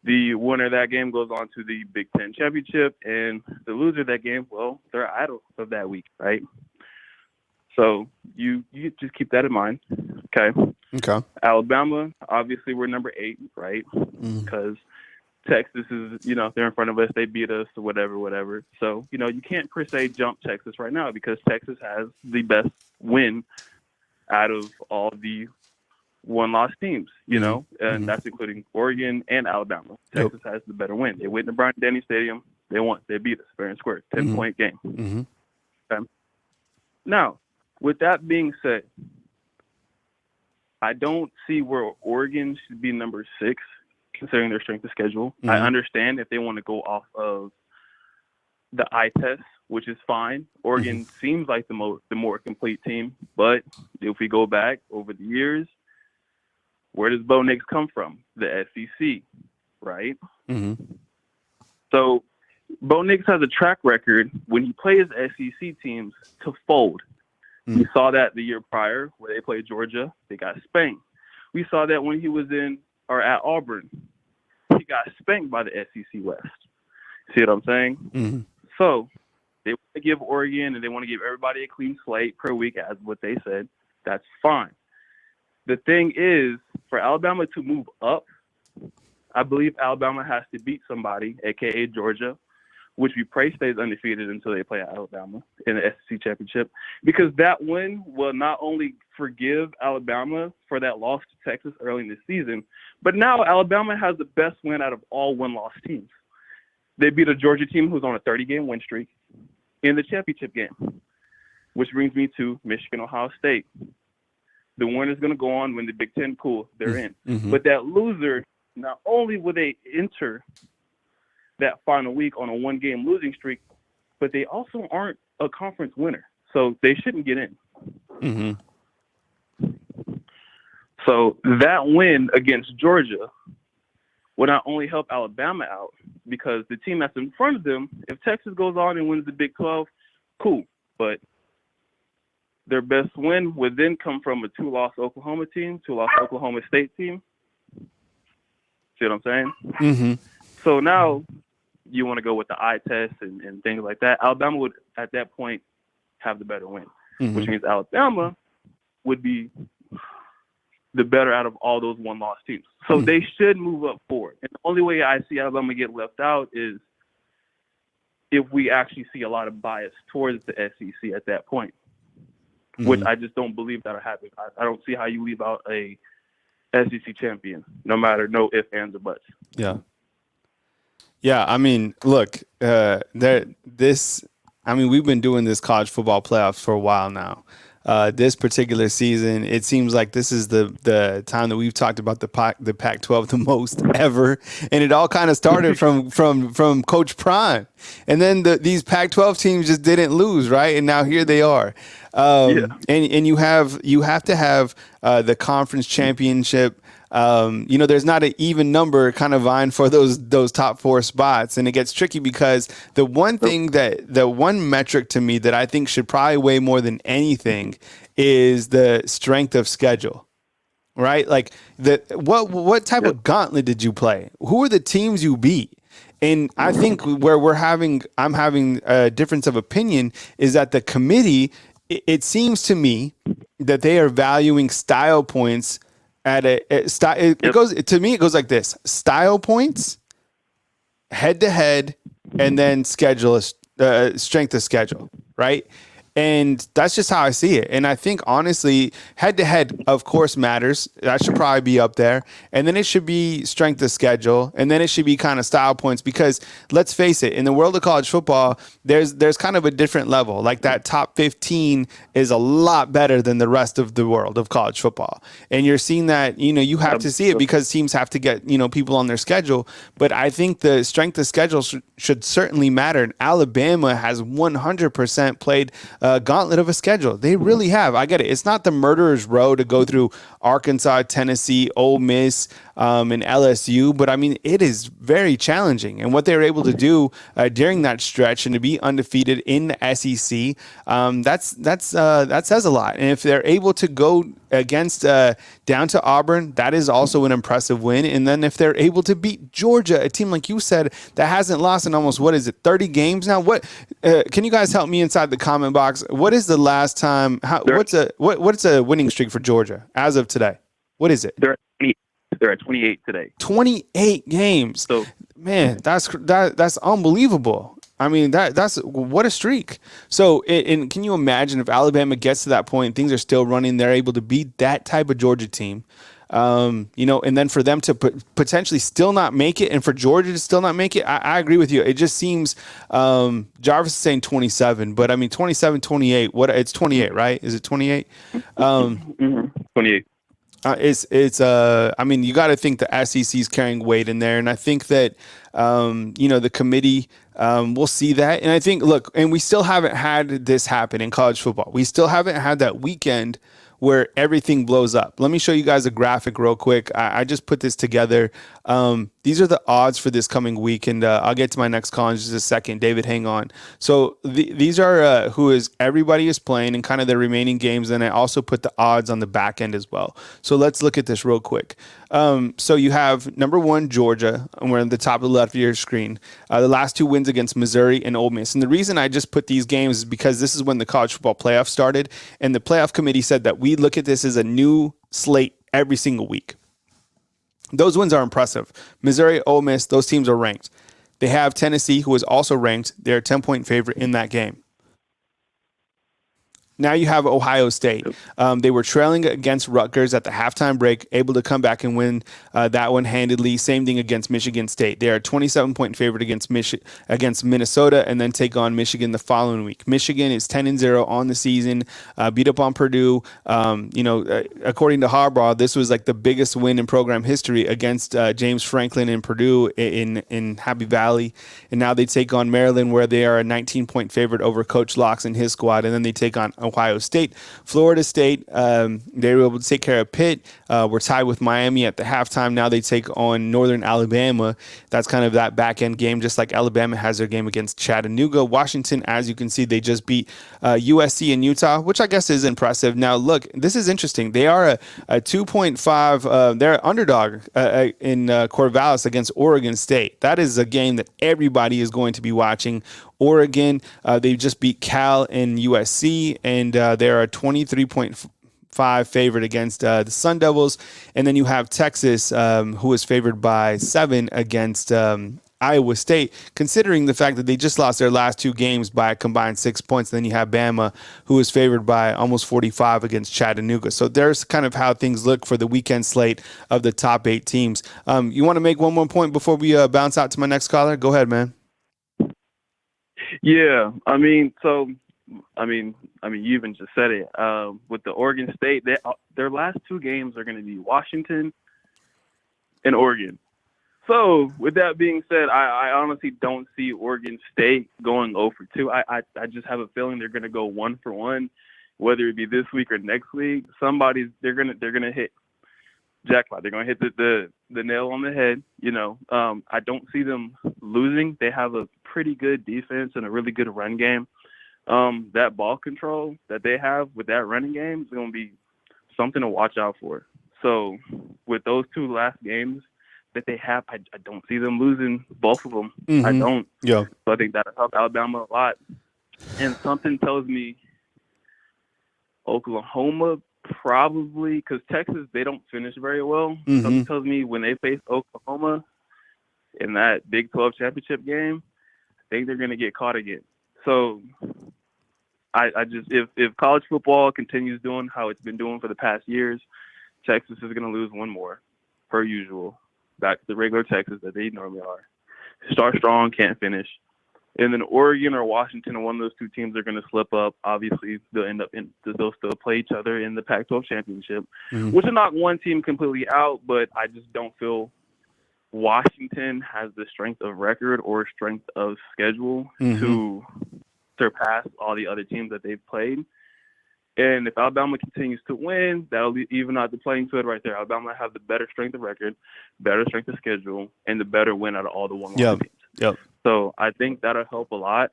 The winner of that game goes on to the Big Ten championship, and the loser of that game, well, they're idle of that week, right? So you just keep that in mind, okay? Okay. Alabama, obviously we're number 8, right? Because Texas is, they're in front of us. They beat us or whatever. So, you can't per se jump Texas right now because Texas has the best win out of all the one-loss teams, and that's including Oregon and Alabama. Texas has the better win. They went to Bryant-Denny Stadium. They won. They beat us fair and square. 10-point game. Okay. Now, with that being said, I don't see where Oregon should be number 6, considering their strength of schedule. I understand if they want to go off of the eye test, which is fine. Oregon seems like the more complete team, but if we go back over the years, where does Bo Nix come from? The SEC, right? So Bo Nix has a track record when he plays SEC teams to fold. We saw that the year prior where they played Georgia. They got spanked. We saw that when he was at Auburn. He got spanked by the SEC West. See what I'm saying? So they want to give Oregon and they want to give everybody a clean slate per week, as what they said. That's fine. The thing is, for Alabama to move up, I believe Alabama has to beat somebody, a.k.a. Georgia, which we pray stays undefeated until they play Alabama in the SEC championship, because that win will not only forgive Alabama for that loss to Texas early in the season, but now Alabama has the best win out of all one-loss teams. They beat a Georgia team who's on a 30-game win streak in the championship game, which brings me to Michigan, Ohio State. The winner's going to go on, win the Big Ten. Cool, they're in. Mm-hmm. But that loser, not only will they enter that final week on a one-game losing streak, but they also aren't a conference winner, so they shouldn't get in. Mm-hmm. So that win against Georgia will not only help Alabama out, because the team that's in front of them, if Texas goes on and wins the Big 12, cool. But their best win would then come from a two-loss Oklahoma team, two-loss Oklahoma State team. See what I'm saying? Mm-hmm. So now you want to go with the eye test and things like that. Alabama would, at that point, have the better win, which means Alabama would be the better out of all those one-loss teams. So they should move up forward. And the only way I see Alabama get left out is if we actually see a lot of bias towards the SEC at that point, which I just don't believe that'll happen. I don't see how you leave out a SEC champion, no matter no ifs, ands, or buts. Yeah. Yeah, I mean, look, we've been doing this college football playoffs for a while now. This particular season, it seems like this is the time that we've talked about the Pac-12 the most ever, and it all kind of started from Coach Prime, and then these Pac-12 teams just didn't lose, right? And now here they are, and you have to have the conference championship. There's not an even number kind of vying for those top four spots. And it gets tricky because the one metric to me that I think should probably weigh more than anything is the strength of schedule, right? Like what type of gauntlet did you play? Who are the teams you beat? And I think where I'm having a difference of opinion is that the committee, it seems to me that they are valuing style points it goes like this: style points, head to head, and then strength of schedule, right? And that's just how I see it. And I think, honestly, head-to-head, of course, matters. That should probably be up there. And then it should be strength of schedule. And then it should be kind of style points. Because, let's face it, in the world of college football, there's kind of a different level. Like, that top 15 is a lot better than the rest of the world of college football. And you're seeing that, you have to see it because teams have to get, people on their schedule. But I think the strength of schedule should certainly matter. And Alabama has 100% played gauntlet of a schedule. They really have. I get it. It's not the murderer's row to go through Arkansas, Tennessee, Ole Miss, and LSU, but I mean, it is very challenging. And what they were able to do during that stretch and to be undefeated in the SEC, that says a lot. And if they're able to go against down to Auburn, that is also an impressive win. And then if they're able to beat Georgia, a team like you said that hasn't lost in almost 30 games now. What can you guys help me inside the comment box? What is the last time? What's a winning streak for Georgia as of today? What is it? They're at 28 today. 28 games. So, man, that's unbelievable. I mean, that's what a streak. So, and can you imagine if Alabama gets to that point, things are still running, they're able to beat that type of Georgia team, and then for them to potentially still not make it, and for Georgia to still not make it, I agree with you. It just seems, Jarvis is saying 27, but I mean 27, 28. It's 28, right? Is it 28? 28. I mean, you got to think the SEC is carrying weight in there. And I think that, the committee will see that. And I think, look, and we still haven't had this happen in college football. We still haven't had that weekend where everything blows up. Let me show you guys a graphic real quick. I just put this together. These are the odds for this coming week, and I'll get to my next call in just a second. David, hang on. So these are everybody is playing and kind of the remaining games, and I also put the odds on the back end as well. So let's look at this real quick. So you have number 1, Georgia, and we're at the top of the left of your screen. The last 2 wins against Missouri and Ole Miss. And the reason I just put these games is because this is when the college football playoff started, and the playoff committee said that we look at this as a new slate every single week. Those wins are impressive. Missouri, Ole Miss, those teams are ranked. They have Tennessee, who is also ranked. They're a 10-point favorite in that game. Now you have Ohio State. They were trailing against Rutgers at the halftime break, able to come back and win that one handedly. Same thing against Michigan State. They are a 27-point favorite against Minnesota, and then take on Michigan the following week. Michigan is 10-0 on the season, beat up on Purdue. According to Harbaugh, this was like the biggest win in program history against James Franklin and Purdue in Happy Valley. And now they take on Maryland, where they are a 19-point favorite over Coach Locks and his squad, and then they take on Ohio State. Florida State, they were able to take care of Pitt. We're tied with Miami at the halftime. Now they take on Northern Alabama. That's kind of that back-end game, just like Alabama has their game against Chattanooga. Washington, as you can see, they just beat USC and Utah, which I guess is impressive. Now, look, this is interesting. They are a 2.5, they're underdog in Corvallis against Oregon State. That is a game that everybody is going to be watching. Oregon, they just beat Cal and USC, and they're a 23.5 favorite against the Sun Devils. And then you have Texas, who is favored by 7 against Iowa State, considering the fact that they just lost their last 2 games by a combined 6 points. Then you have Bama, who is favored by almost 45 against Chattanooga. So there's kind of how things look for the weekend slate of the top 8 teams. You want to make one more point before we bounce out to my next caller? Go ahead, man. Yeah, you even just said it. With the Oregon State, their last 2 games are going to be Washington and Oregon. So, with that being said, I honestly don't see Oregon State going 0 for 2. I just have a feeling they're going to go 1 for 1, whether it be this week or next week. They're gonna hit jackpot. They're gonna hit the nail on the head. I don't see them losing. They have a pretty good defense and a really good run game. That ball control that they have with that running game is going to be something to watch out for. So with those 2 last games that they have, I don't see them losing both of them. Mm-hmm. I don't. Yeah. So I think that'll help Alabama a lot. And something tells me Oklahoma probably, because Texas, they don't finish very well. Mm-hmm. Something tells me when they face Oklahoma in that Big 12 championship game, I think they're going to get caught again. So I just, if college football continues doing how it's been doing for the past years, Texas is going to lose 1 more, per usual, back to the regular Texas that they normally are. Start strong, can't finish. And then Oregon or Washington, or one of those 2 teams are going to slip up. Obviously, they'll still play each other in the Pac-12 championship, which will knock one team completely out. But I just don't feel Washington has the strength of record or strength of schedule to surpass all the other teams that they've played. And if Alabama continues to win, that'll even out the playing field right there. Alabama have the better strength of record, better strength of schedule, and the better win out of all the one-loss teams. Yep. So I think that'll help a lot.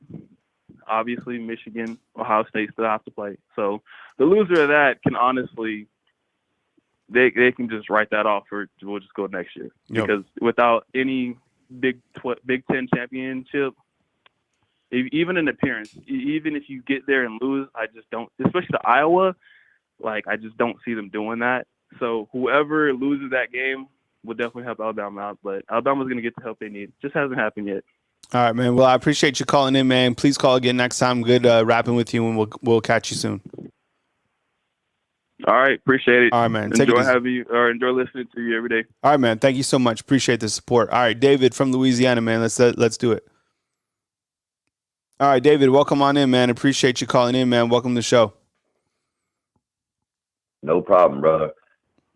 Obviously, Michigan, Ohio State still have to play. So the loser of that can honestly, they can just write that off, or we'll just go next year. Yep. Because without any Big Ten championship, even an appearance, even if you get there and lose, I just don't, especially to Iowa, I just don't see them doing that. So whoever loses that game will definitely help Alabama out, but Alabama's going to get the help they need. Just hasn't happened yet. All right, man. Well, I appreciate you calling in, man. Please call again next time. Good rapping with you, and we'll catch you soon. All right, appreciate it. All right, man. Enjoy listening to you every day. All right, man. Thank you so much. Appreciate the support. All right, David from Louisiana, man. Let's do it. All right, David, welcome on in, man. Appreciate you calling in, man. Welcome to the show. No problem, brother.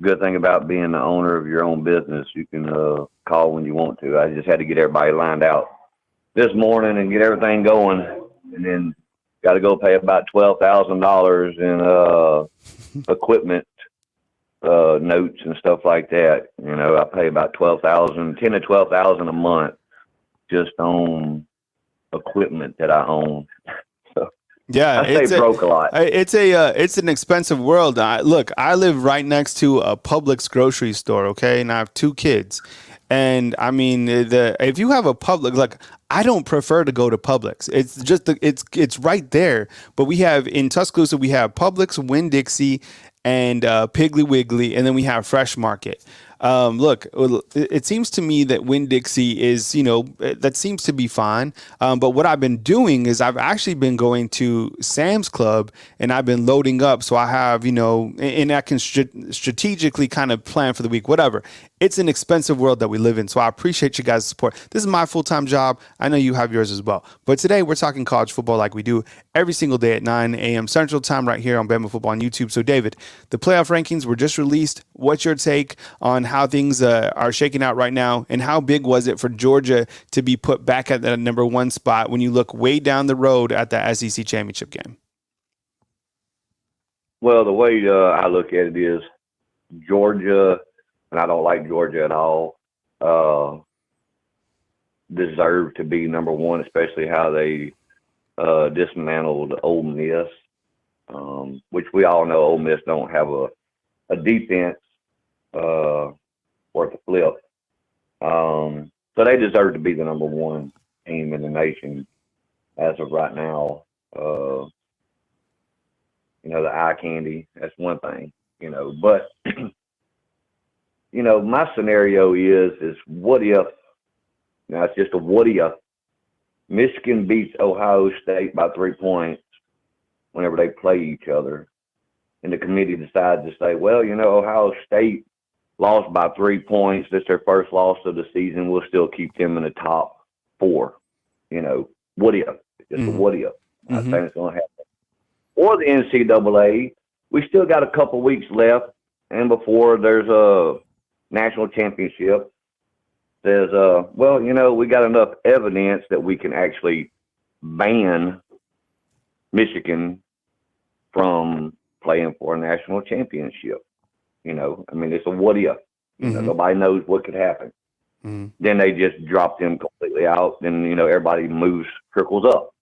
Good thing about being the owner of your own business, you can call when you want to. I just had to get everybody lined out this morning and get everything going, and then got to go pay about $12,000 in equipment notes and stuff like that. I pay about $10,000 to $12,000 a month just on equipment that I own. So yeah, I stay broke a lot. It's an expensive world. Look, I live right next to a Publix grocery store, okay, and I have 2 kids. And I mean, if you have a Publix, I don't prefer to go to Publix. It's just it's right there. But we have in Tuscaloosa, we have Publix, Winn-Dixie, and Piggly Wiggly, and then we have Fresh Market. Look, it seems to me that Winn-Dixie is, that seems to be fine. But what I've been doing is I've actually been going to Sam's Club and I've been loading up. So I have, and I can strategically kind of plan for the week, whatever. It's an expensive world that we live in. So I appreciate you guys' support. This is my full-time job. I know you have yours as well. But today we're talking college football like we do every single day at 9 a.m. Central Time right here on Bama Football on YouTube. So David, the playoff rankings were just released. What's your take on how things are shaking out right now? And how big was it for Georgia to be put back at that number 1 spot when you look way down the road at the SEC championship game? Well, the way I look at it is Georgia, and I don't like Georgia at all, deserve to be number 1, especially how they dismantled Ole Miss, which we all know Ole Miss don't have a defense worth a flip. So they deserve to be the number 1 team in the nation as of right now. The eye candy, that's one thing, but my scenario is what if, now it's just a what if, Michigan beats Ohio State by 3 points whenever they play each other, and the committee decides to say, well, Ohio State lost by 3 points. That's their first loss of the season. We'll still keep them in the top 4. What if? Just a what if. I think it's going to happen. Or the NCAA, we still got a couple weeks left, and before there's a national championship, says, we got enough evidence that we can actually ban Michigan from playing for a national championship. It's a what if. Nobody knows what could happen. Then they just drop them completely out. Then, everybody trickles up.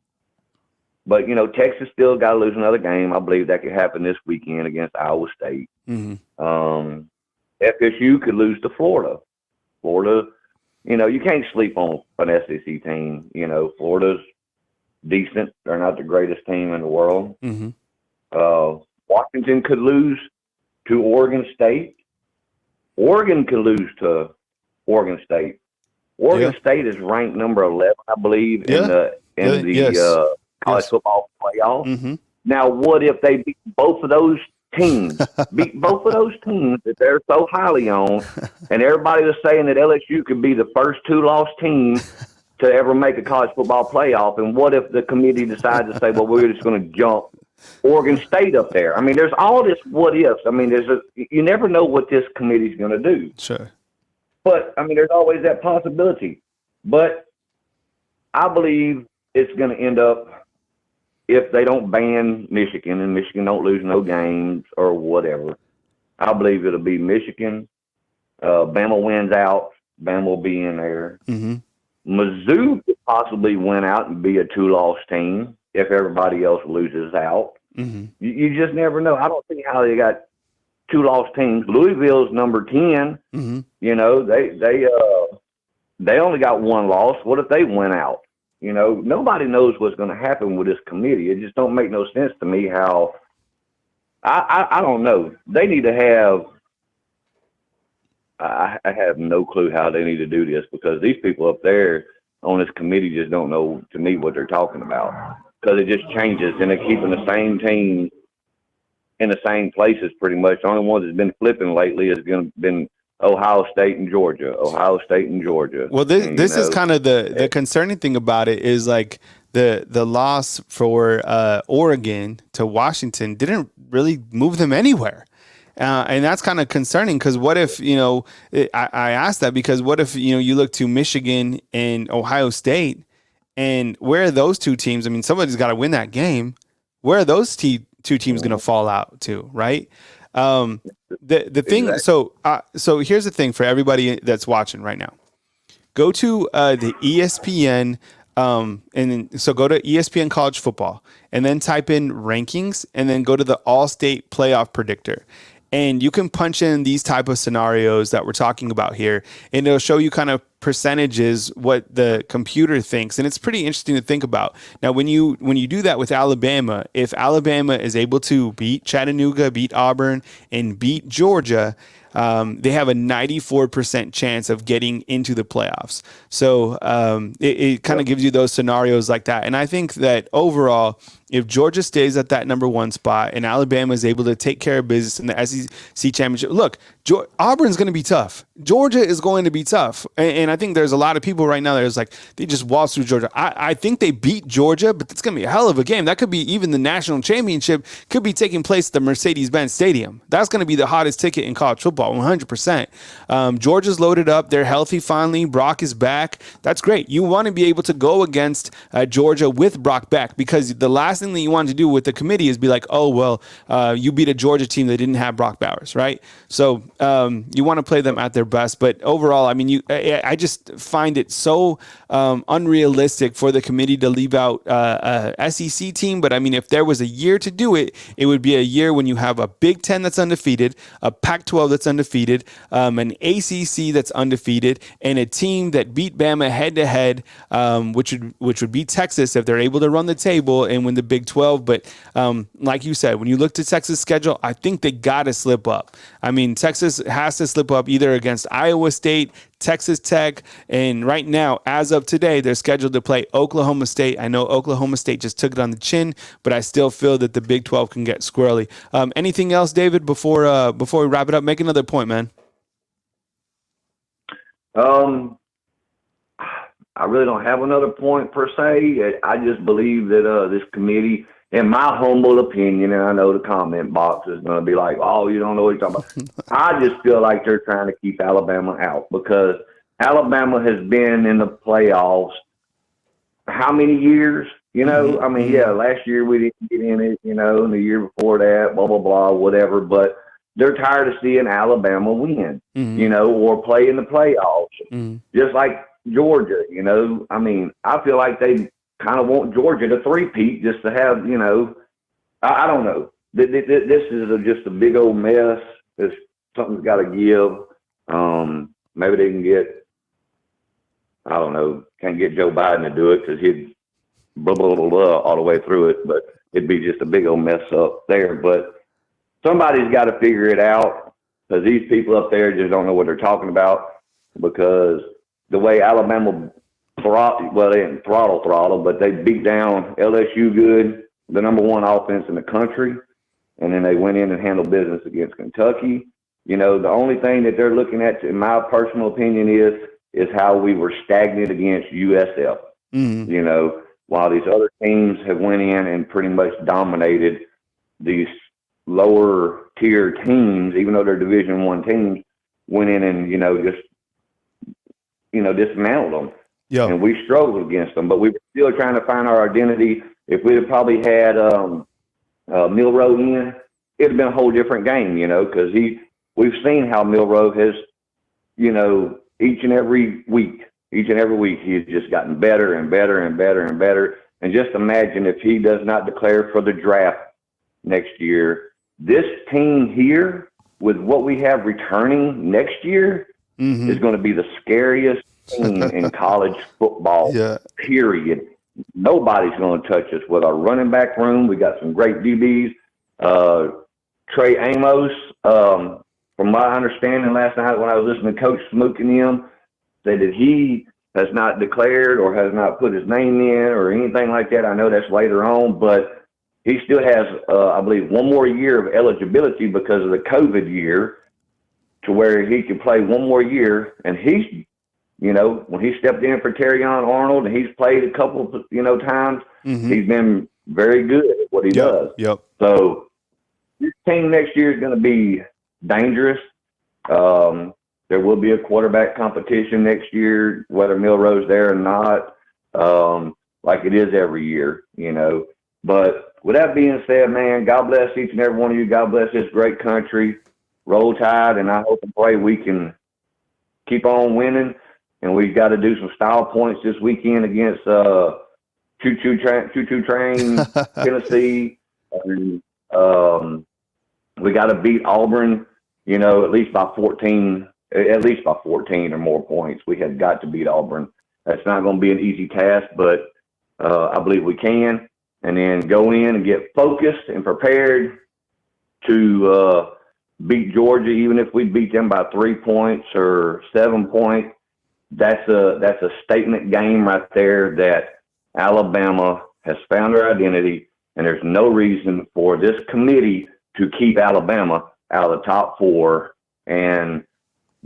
But, Texas still got to lose another game. I believe that could happen this weekend against Iowa State. FSU could lose to Florida. Florida, you can't sleep on an SEC team. Florida's decent. They're not the greatest team in the world. Washington could lose to Oregon State. Oregon could lose to Oregon State. Oregon State is ranked number 11, I believe, in the college football playoff. Now, what if they beat both of those teams? That they're so highly on, and everybody was saying that LSU could be the first 2-loss team to ever make a college football playoff. And what if the committee decides to say, well, we're just going to jump Oregon State up there? There's all this what ifs. You never know what this committee's going to do. Sure. But, there's always that possibility. But I believe it's going to end up, if they don't ban Michigan and Michigan don't lose no games or whatever, I believe it'll be Michigan. Bama wins out. Bama will be in there. Mizzou could possibly win out and be a 2-loss team if everybody else loses out. You just never know. I don't see how they got 2-loss teams. Louisville's number 10. They only got 1 loss. What if they win out? Nobody knows what's going to happen with this committee. It just don't make no sense to me how I don't know. They need to have I have no clue how they need to do this, because these people up there on this committee just don't know, to me, what they're talking about, because it just changes and they're keeping the same team in the same places pretty much. The only one that's been flipping lately has been Ohio State and Georgia. Well, this is kind of the concerning thing about it is like the loss for Oregon to Washington didn't really move them anywhere. And that's kind of concerning, because what if, I asked that because what if, you look to Michigan and Ohio State, and where are those two teams? Somebody's got to win that game. Where are those two teams going to fall out to, right? The thing, so here's the thing for everybody that's watching right now. Go to the ESPN, and then, so go to ESPN College Football, and then type in rankings, and then go to the All-State Playoff Predictor. And you can punch in these type of scenarios that we're talking about here, and it'll show you kind of percentages what the computer thinks, and it's pretty interesting to think about. Now, when you do that with Alabama, if Alabama is able to beat Chattanooga, beat Auburn, and beat Georgia, they have a 94% chance of getting into the playoffs. So it kind of gives you those scenarios like that. And I think that overall, if Georgia stays at that number one spot and Alabama is able to take care of business in the SEC championship, look, Auburn's going to be tough. Georgia is going to be tough. And I think there's a lot of people right now that is like, they just waltz through Georgia. I think they beat Georgia, but it's going to be a hell of a game. That could be even the national championship could be taking place at the Mercedes-Benz Stadium. That's going to be the hottest ticket in college football, 100%. Georgia's loaded up. They're healthy finally. Brock is back. That's great. You want to be able to go against Georgia with Brock back, because the last thing that you want to do with the committee is be like, oh, well, you beat a Georgia team that didn't have Brock Bowers, right? So you want to play them at their best. But overall, I mean, I just find it so unrealistic for the committee to leave out a SEC team. But I mean, if there was a year to do it, it would be a year when you have a Big Ten that's undefeated, a Pac-12 that's undefeated, an ACC that's undefeated, and a team that beat Bama head-to-head, which would be Texas if they're able to run the table and win the Big 12. But like you said, when you look to Texas' schedule, I think they got to slip up. I mean, Texas has to slip up either against Iowa State, Texas Tech, and right now, as of today, they're scheduled to play Oklahoma State. I know Oklahoma State just took it on the chin, but I still feel that the Big 12 can get squirrely. Anything else, David, before we wrap it up? Make another point, man. I really don't have another point per se. I just believe that this committee, in my humble opinion, and I know the comment box is going to be like, oh, you don't know what you're talking about. I just feel like they're trying to keep Alabama out, because Alabama has been in the playoffs how many years? You know, I mean, yeah, last year we didn't get in it, you know, and the year before that, blah, blah, blah, whatever. But they're tired of seeing Alabama win, you know, or play in the playoffs, just like Georgia, you know. I mean, I feel like they kind of want Georgia to three-peat just to have, you know, I don't know. This is just a big old mess. Something's got to give. Maybe they can get, I don't know, can't get Joe Biden to do it because he'd blah, blah, blah, blah all the way through it, but it'd be just a big old mess up there. But somebody's got to figure it out, because these people up there just don't know what they're talking about, because the way Alabama they didn't throttle, but they beat down LSU good, the number one offense in the country, and then they went in and handled business against Kentucky. You know, the only thing that they're looking at, in my personal opinion, is how we were stagnant against USF. You know, while these other teams have went in and pretty much dominated these lower tier teams, even though they're Division I teams, went in and, you know, just, you know, dismantled them. Yeah. And we struggled against them, but we were still trying to find our identity. If we had probably had Milroe in, it'd have been a whole different game, you know, because we've seen how Milroe has, you know, each and every week, he's just gotten better and better and better and better. And just imagine if he does not declare for the draft next year, this team here, with what we have returning next year, is going to be the scariest team in college football, period. Nobody's going to touch us with our running back room. We got some great DBs. Trey Amos, from my understanding last night when I was listening to Coach Smook and him, said that he has not declared or has not put his name in or anything like that. I know that's later on, but he still has, I believe, one more year of eligibility because of the COVID year, to where he can play one more year. And he's, you know, when he stepped in for Terrion Arnold, and he's played a couple, you know, times, he's been very good at what he does. So this team next year is going to be dangerous. There will be a quarterback competition next year, whether Milroe's there or not, like it is every year, you know. But with that being said, man, God bless each and every one of you. God bless this great country. Roll Tide, and I hope and pray we can keep on winning. And we've got to do some style points this weekend against Choo Choo Train, Tennessee. And, we got to beat Auburn, you know, at least by 14 at least by 14 or more points. We have got to beat Auburn. That's not going to be an easy task, but I believe we can. And then go in and get focused and prepared to beat Georgia, even if we beat them by 3 points or 7 points. That's a statement game right there that Alabama has found their identity, and there's no reason for this committee to keep Alabama out of the top 4 and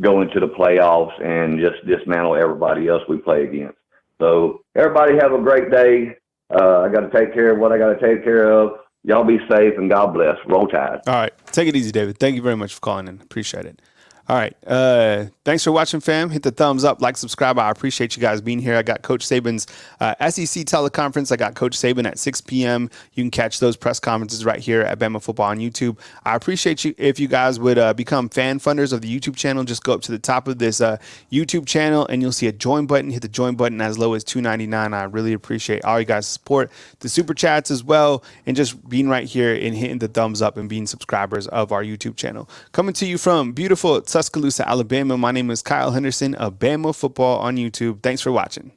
go into the playoffs and just dismantle everybody else we play against. So everybody have a great day. I got to take care of what I got to take care of. Y'all be safe and God bless. Roll Tide. All right. Take it easy, David. Thank you very much for calling in. Appreciate it. All right. Thanks for watching, fam. Hit the thumbs up, like, subscribe. I appreciate you guys being here. I got Coach Saban's SEC teleconference. I got Coach Saban at 6 p.m. You can catch those press conferences right here at Bama Football on YouTube. I appreciate you if you guys would become fan funders of the YouTube channel. Just go up to the top of this YouTube channel and you'll see a join button. Hit the join button as low as $2.99. I really appreciate all you guys' support, the super chats as well, and just being right here and hitting the thumbs up and being subscribers of our YouTube channel. Coming to you from beautiful Tuscaloosa, Alabama. My name is Kyle Henderson of Bama Football on YouTube. Thanks for watching.